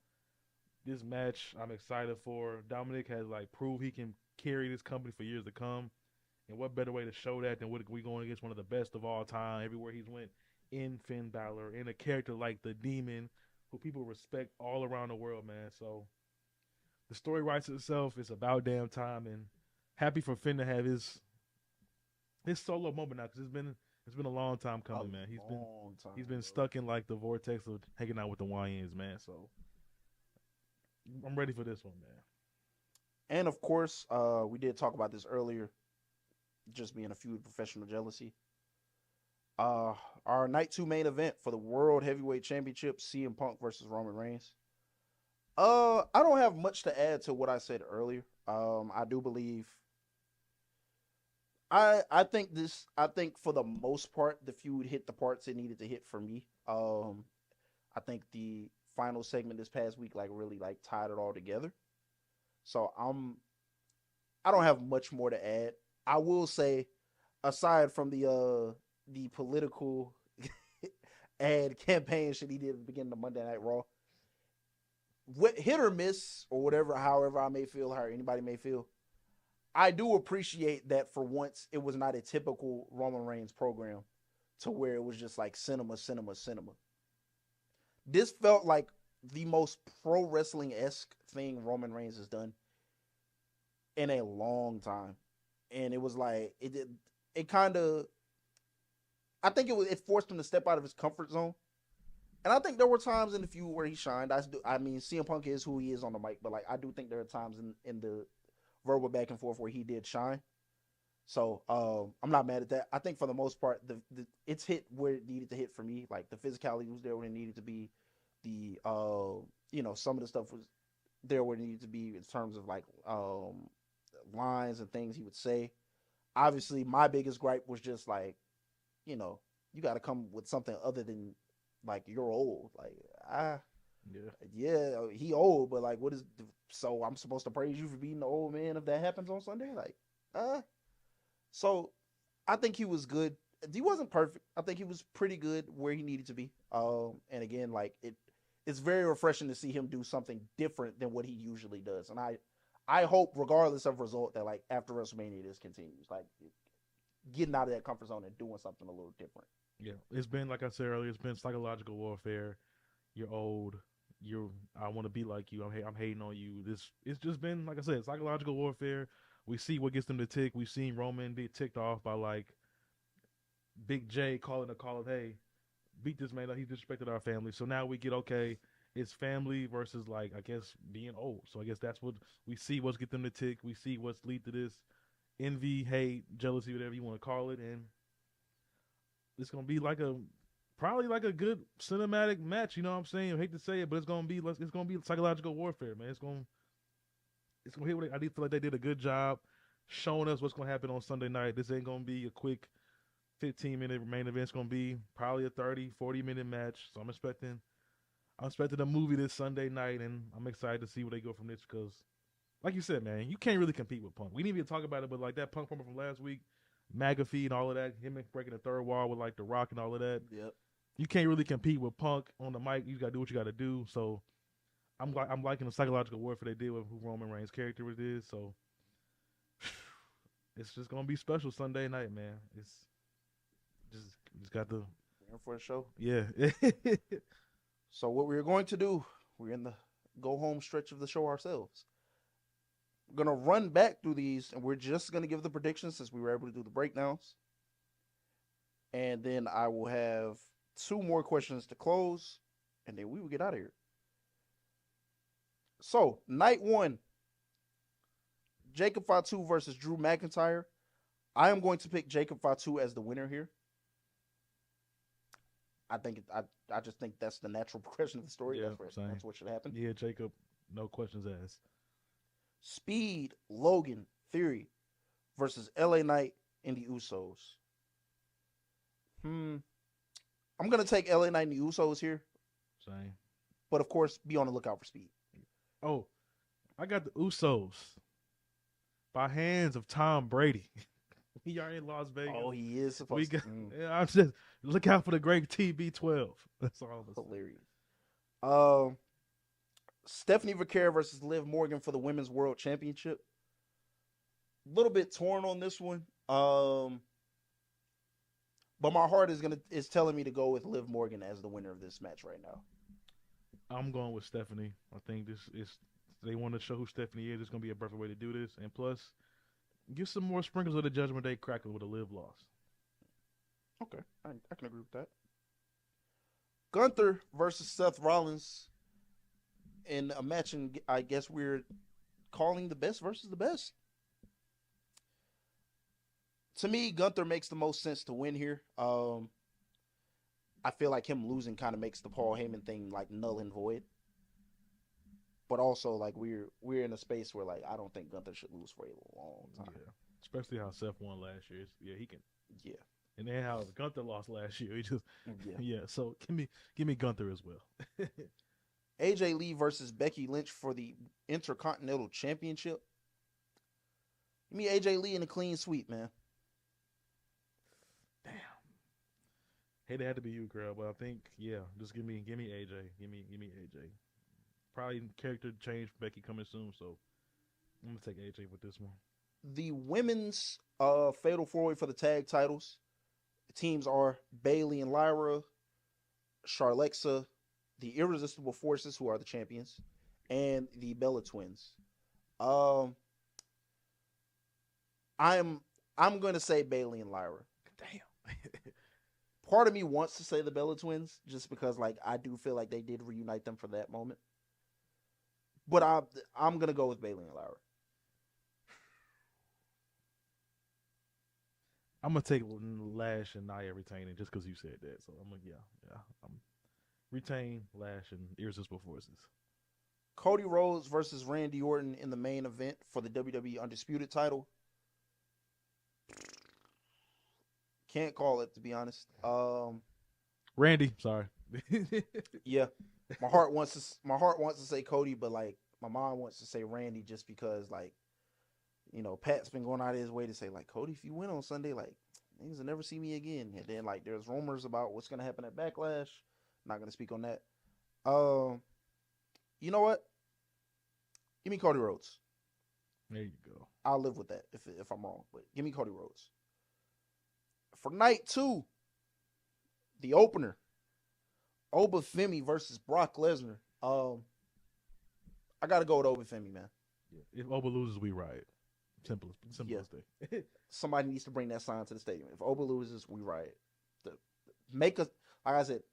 This match I'm excited for. Dominic has like proved he can carry this company for years to come. And what better way to show that than we going against one of the best of all time, everywhere he's went, in Finn Balor, in a character like the Demon, who people respect all around the world, man. So the story writes itself. It's about damn time, and happy for Finn to have his solo moment now, because it's been a long time coming, man. He's been stuck in like the vortex of hanging out with the YNs, man. So I'm ready for this one, man. And of course, we did talk about this earlier, just being a feud of professional jealousy. Our night 2 main event for the World Heavyweight Championship, CM Punk versus Roman Reigns. I don't have much to add to what I said earlier. I do believe I think for the most part the feud hit the parts it needed to hit for me. I think the final segment this past week like really like tied it all together. So I don't have much more to add. I will say, aside from the the political ad campaign shit he did at the beginning of Monday Night Raw. Hit or miss or whatever, however I may feel, how anybody may feel. I do appreciate that for once it was not a typical Roman Reigns program to where it was just like cinema, cinema, cinema. This felt like the most pro wrestling-esque thing Roman Reigns has done in a long time. And it was like it kind of, I think it forced him to step out of his comfort zone. And I think there were times in the feud where he shined. I mean, CM Punk is who he is on the mic, but like I do think there are times in the verbal back and forth where he did shine. So I'm not mad at that. I think for the most part, it's hit where it needed to hit for me. Like the physicality was there where it needed to be. The some of the stuff was there where it needed to be in terms of like lines and things he would say. Obviously, my biggest gripe was just like, you got to come with something other than like you're old. Like yeah, he old, but like, what is? So I'm supposed to praise you for being the old man if that happens on Sunday? Like, So I think he was good. He wasn't perfect. I think he was pretty good where he needed to be. And again, like it's very refreshing to see him do something different than what he usually does. And I hope, regardless of result, that like after WrestleMania this continues, like getting out of that comfort zone and doing something a little different. Yeah, it's been, like I said earlier, it's been psychological warfare. You're old. I want to be like you. I'm hating on you. It's just been, like I said, psychological warfare. We see what gets them to tick. We've seen Roman be ticked off by like Big J calling a call of, hey, beat this man up. He disrespected our family. So now we get, okay, it's family versus like, I guess, being old. So I guess that's what we see, what's get them to tick. We see what's lead to this envy, hate, jealousy, whatever you want to call it. And it's going to be like probably like a good cinematic match. You know what I'm saying? I hate to say it, but it's going to be psychological warfare, man. It's going to hit. I feel like they did a good job showing us what's going to happen on Sunday night. This ain't going to be a quick 15-minute main event. It's going to be probably a 30, 40-minute match. So I'm expecting a movie this Sunday night, and I'm excited to see where they go from this because, like you said, man, you can't really compete with Punk. We didn't even talk about it, but like that Punk promo from last week, McAfee and all of that, him breaking the third wall with like The Rock and all of that. Yep. You can't really compete with Punk on the mic. You got to do what you got to do. So I'm liking the psychological warfare they did with who Roman Reigns' character is. So it's just gonna be special Sunday night, man. It's just got the for a show. Yeah. So what we're going to do, we're in the go home stretch of the show ourselves. We're gonna run back through these, and we're just gonna give the predictions since we were able to do the breakdowns. And then I will have 2 more questions to close, and then we will get out of here. So, night 1, Jacob Fatu versus Drew McIntyre. I am going to pick Jacob Fatu as the winner here. I just think that's the natural progression of the story. Yeah, that's what should happen. Yeah, Jacob, no questions asked. Speed, Logan, Theory versus LA Knight and the Usos. I'm going to take LA Knight and the Usos here. Same. But, of course, be on the lookout for Speed. Oh, I got the Usos by hands of Tom Brady. We are in Las Vegas. Oh, he is supposed to. Yeah, I'm just look out for the great TB12. That's all. Hilarious. Stephanie Vaquera versus Liv Morgan for the Women's World Championship. A little bit torn on this one. But my heart is telling me to go with Liv Morgan as the winner of this match right now. I'm going with Stephanie. I think they want to show who Stephanie is. It's going to be a perfect way to do this. And plus, give some more sprinkles of the Judgment Day crackle with a Liv loss. Okay, I can agree with that. Gunther versus Seth Rollins in a match, and I guess we're calling the best versus the best. To me, Gunther makes the most sense to win here. I feel like him losing kind of makes the Paul Heyman thing like null and void. But also, like we're in a space where like I don't think Gunther should lose for a long time. Yeah, especially how Seth won last year. Yeah, he can. Yeah, and then how Gunther lost last year. He just yeah. So give me Gunther as well. AJ Lee versus Becky Lynch for the Intercontinental Championship. Give me AJ Lee in a clean sweep, man. Damn. Hey, it had to be you, girl. But I think, yeah, just give me AJ. Give me AJ. Probably character change for Becky coming soon, so I'm gonna take AJ with this one. The women's fatal four way for the tag titles. The teams are Bailey and Lyra, Charlexa, the Irresistible Forces, who are the champions, and the Bella Twins. Um, I'm I'm gonna say Bailey and Lyra. Damn. Part of me wants to say the Bella Twins just because like I do feel like they did reunite them for that moment. But I'm gonna go with Bailey and Lyra. I'm gonna take Lash and Nia retaining just because you said that. So I'm gonna yeah. I'm retain Lash and Irresistible Forces. Cody Rhodes versus Randy Orton in the main event for the WWE Undisputed title. Can't call it, to be honest. Randy, sorry. Yeah, my heart wants to say Cody, but like my mind wants to say Randy just because like Pat's been going out of his way to say like Cody, if you win on Sunday, like niggas will never see me again. And then like there's rumors about what's gonna happen at Backlash. Not gonna speak on that. You know what? Give me Cody Rhodes. There you go. I'll live with that if I'm wrong, but give me Cody Rhodes. For night 2, the opener, Oba Femi versus Brock Lesnar. I gotta go with Oba Femi, man. Yeah. If Oba loses, we riot. Simplest thing. Somebody needs to bring that sign to the stadium. If Oba loses, we riot. Make us, like I said,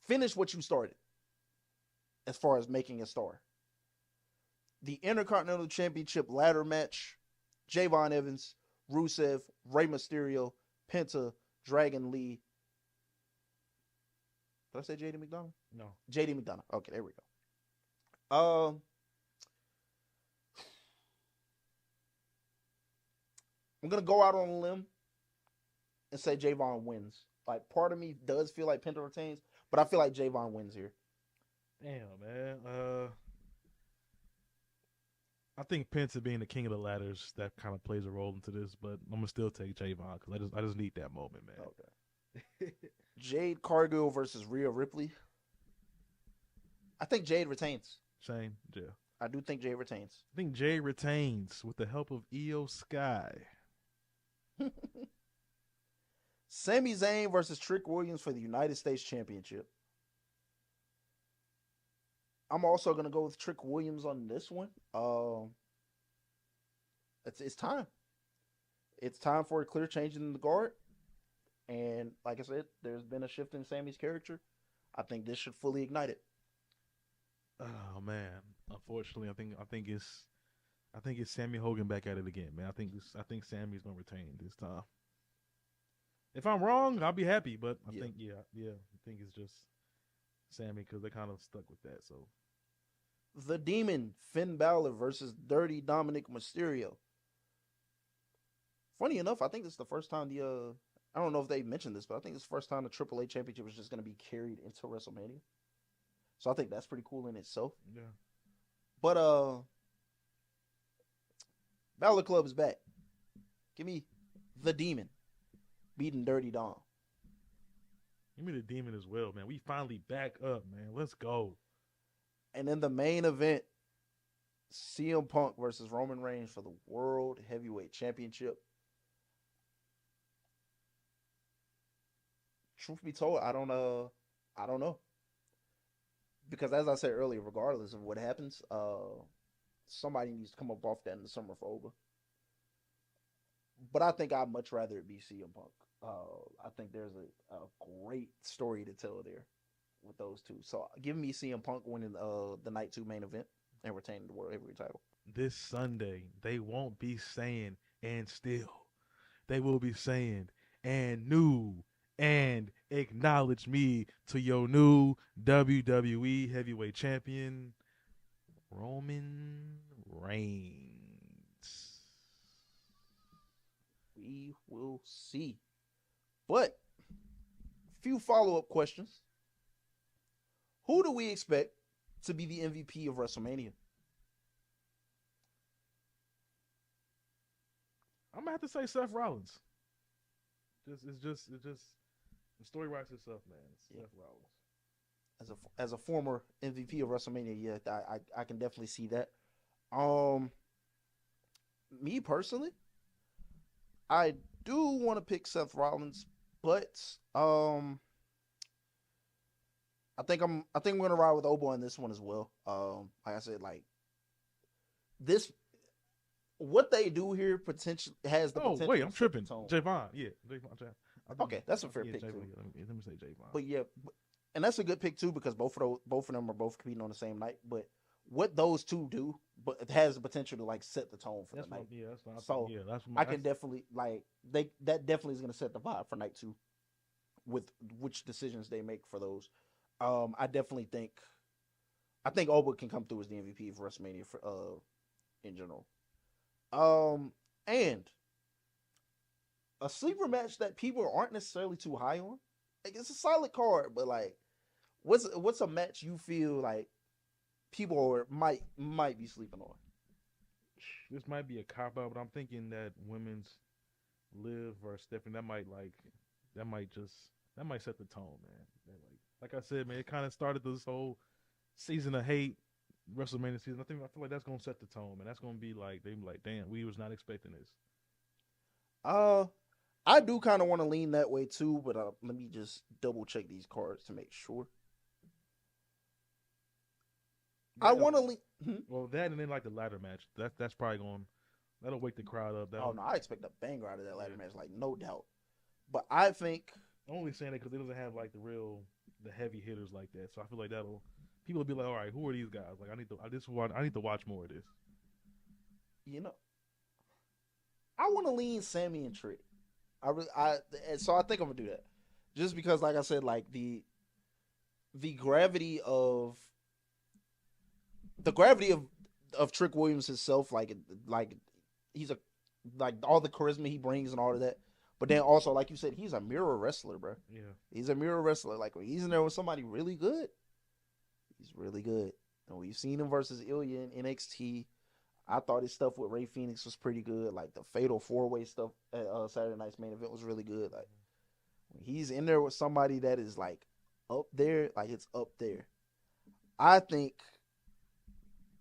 finish what you started. As far as making a star, the Intercontinental Championship ladder match: Javon Evans, Rusev, Rey Mysterio, Penta, Dragon Lee. Did I say JD McDonough? No. JD McDonough. Okay, there we go. I'm gonna go out on a limb and say Javon wins. Like part of me does feel like Penta retains, but I feel like Javon wins here. Damn, man. I think Penta being the king of the ladders that kind of plays a role into this, but I'm gonna still take Javon because I just need that moment, man. Okay. Jade Cargill versus Rhea Ripley. I think Jade retains. Shane, yeah. I do think Jade retains. I think Jade retains with the help of Io Sky. Sami Zayn versus Trick Williams for the United States Championship. I'm also gonna go with Trick Williams on this one. It's time. It's time for a clear change in the guard. And like I said, there's been a shift in Sammy's character. I think this should fully ignite it. Oh man, unfortunately, I think it's Sammy Hogan back at it again, man. I think Sammy's gonna retain this time. If I'm wrong, I'll be happy, but I think I think it's just Sammy because they kind of stuck with that. So The Demon, Finn Balor versus Dirty Dominic Mysterio. Funny enough, I think this is the first time I don't know if they mentioned this, but I think it's the first time the AAA Championship is just going to be carried into WrestleMania. So I think that's pretty cool in itself. yeah. But Balor Club is back. Give me the Demon beating Dirty Dom. Give me the Demon as well, man. We finally back up, man. Let's go. And in the main event, CM Punk versus Roman Reigns for the World Heavyweight Championship. Truth be told, I don't know. Because as I said earlier, regardless of what happens, somebody needs to come up off that in the summer for Oba. But I think I'd much rather it be CM Punk. I think there's a great story to tell there with those two. So give me CM Punk winning the Night 2 main event and retaining the World Heavyweight title. This Sunday, they won't be saying and still. They will be saying and new and acknowledge me to your new WWE Heavyweight Champion, Roman Reigns. We will see. But few follow-up questions. Who do we expect to be the MVP of WrestleMania? I'm gonna have to say Seth Rollins. It's just The story writes itself, man. It's Yeah. Seth Rollins. As a former MVP of WrestleMania, yeah, I can definitely see that. Um, Me personally, I do want to pick Seth Rollins, but I think we're gonna ride with Obo on this one as well. Like I said, like this, what they do here potentially has the Oh potential. wait, to I'm set the tripping. tone. Javon, yeah, Javon. Okay, that's a fair yeah, pick Javon, too. yeah, let me say Javon. But yeah, and that's a good pick too because both of them are both competing on the same night. But what those two do, but it has the potential to like set the tone for That's the night. yeah, that's what So yeah, that's I can definitely like that definitely is going to set the vibe for night two with which decisions they make for those. I definitely I think Oba can come through as the MVP for WrestleMania for in general. And a sleeper match that people aren't necessarily too high on. Like it's a solid card, but like what's a match you feel like people might be sleeping on? this might be a cop out, but I'm thinking that women's Liv versus Stephanie that might just that might set the tone, man. Like I said, man, it kind of started this whole season of hate, WrestleMania season. I feel like that's gonna set the tone, man. That's gonna be like they be like, damn, we was not expecting this. Uh, I do kind of want to lean that way too, but let me just double check these cards to make sure. I want to lean. Well, that and then like the ladder match. That's probably going that'll wake the crowd up. Oh no, I expect a banger out of that ladder match, like no doubt. But I think I'm only saying that because it doesn't have like the heavy hitters like that. So I feel like people will be like, all right, who are these guys? Like I need to watch more of this. you know I want to lean Sammy and Trick. So I think I'm gonna do that, just because, like I said, like the gravity of of Trick Williams himself, like he's a like all the charisma he brings and all of that. But then also, like you said, he's a mirror wrestler, bro. Yeah, He's a mirror wrestler. Like when he's in there with somebody really good, he's really good. And we've seen him versus Ilya in NXT. I thought his stuff with Ray Phoenix was pretty good. Like the Fatal 4-Way stuff at Saturday Night's Main Event was really good. Like when he's in there with somebody that is like up there, like it's up there. I think,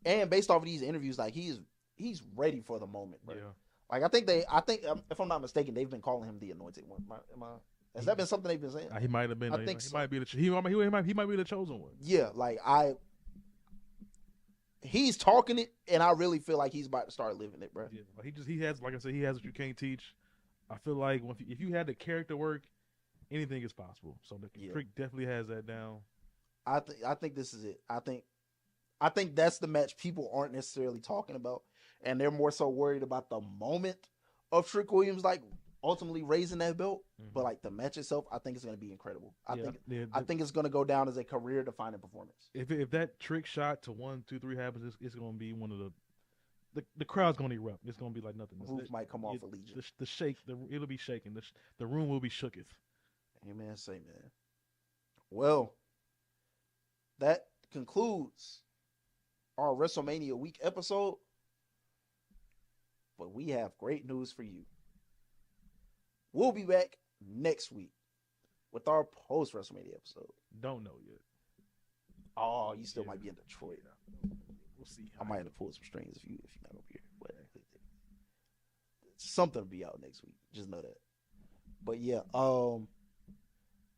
and based off of these interviews, like he's ready for the moment, bro. yeah. Like I think if I'm not mistaken, they've been calling him the Anointed One. Has that been something they've been saying? He might have been. I think he so. might be he might be the chosen one. Yeah, like he's talking it, and I really feel like he's about to start living it, bro. Yeah, like he has, like I said, he has what you can't teach. I feel like if you had the character work, anything is possible. So the Trick definitely has that down. I think this is it. I think that's the match people aren't necessarily talking about, and they're more so worried about the moment of Trick Williams like ultimately raising that belt. Mm-hmm. But like the match itself, I think it's going to be incredible. I think it's going to go down as a career-defining performance. If that Trick shot to 1, 2, 3 happens, it's going to be one of the crowd's going to erupt. It's going to be like nothing. The roof might come off a Legion. The shake, it'll be shaking. The room will be shooketh. Amen. Say, man. Well, that concludes our WrestleMania week episode. But we have great news for you. We'll be back next week with our post WrestleMania episode. Don't know yet. Oh, you still might be in Detroit. We'll see. I might have to pull some strings if you're not gonna be here. But something will be out next week. Just know that. But yeah,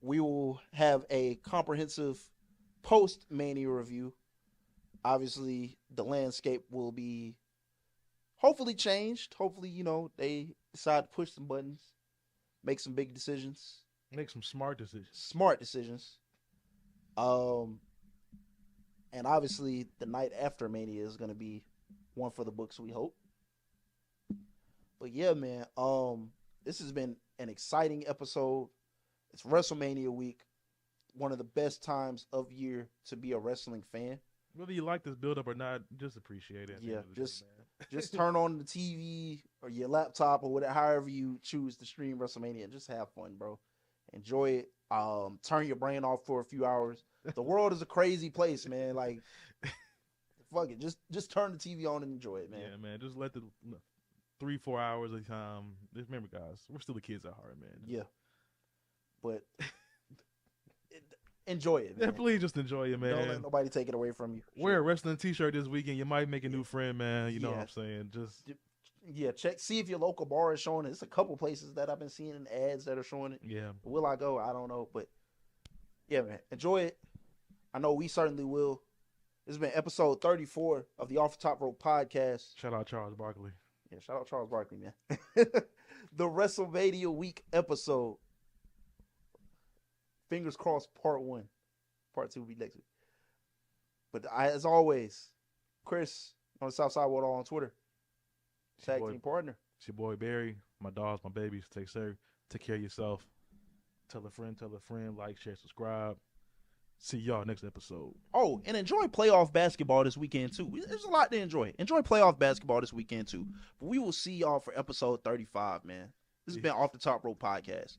we will have a comprehensive post Mania review. Obviously, the landscape will be hopefully changed. Hopefully, they decide to push some buttons, make some big decisions, make some smart decisions. And obviously, the night after Mania is going to be one for the books, we hope. But yeah, man, this has been an exciting episode. It's WrestleMania week, one of the best times of year to be a wrestling fan. Whether you like this build-up or not, just appreciate it. Yeah, just turn on the TV or your laptop or whatever, however you choose to stream WrestleMania, and just have fun, bro. Enjoy it. Turn your brain off for a few hours. The world is a crazy place, man. Like, fuck it. Just turn the TV on and enjoy it, man. Yeah, man. Just let the 3-4 hours of time. Just remember, guys, we're still the kids at heart, man. Yeah. But enjoy it, man. Yeah, please just enjoy it, man. Don't let nobody take it away from you. Wear a wrestling t-shirt this weekend. You might make a new friend, man. You know what Yeah. I'm saying? Just see if your local bar is showing it. There's a couple places that I've been seeing in ads that are showing it. yeah. Will I go? I don't know, but yeah, man, enjoy it. I know we certainly will. This has been episode 34 of the Off the Top Rope podcast. Shout out Charles Barkley. Yeah, shout out Charles Barkley, man. The WrestleMania week episode. Fingers crossed, part 1. Part 2 will be next week. But as always, Chris on the Southside World on Twitter. Tag team partner. It's your boy Barry. My dogs, my babies. Take care of yourself. Tell a friend, like, share, subscribe. See y'all next episode. Oh, and enjoy playoff basketball this weekend, too. There's a lot to enjoy. Enjoy playoff basketball this weekend, too. But we will see y'all for episode 35, man. This has been Off the Top Rope Podcast.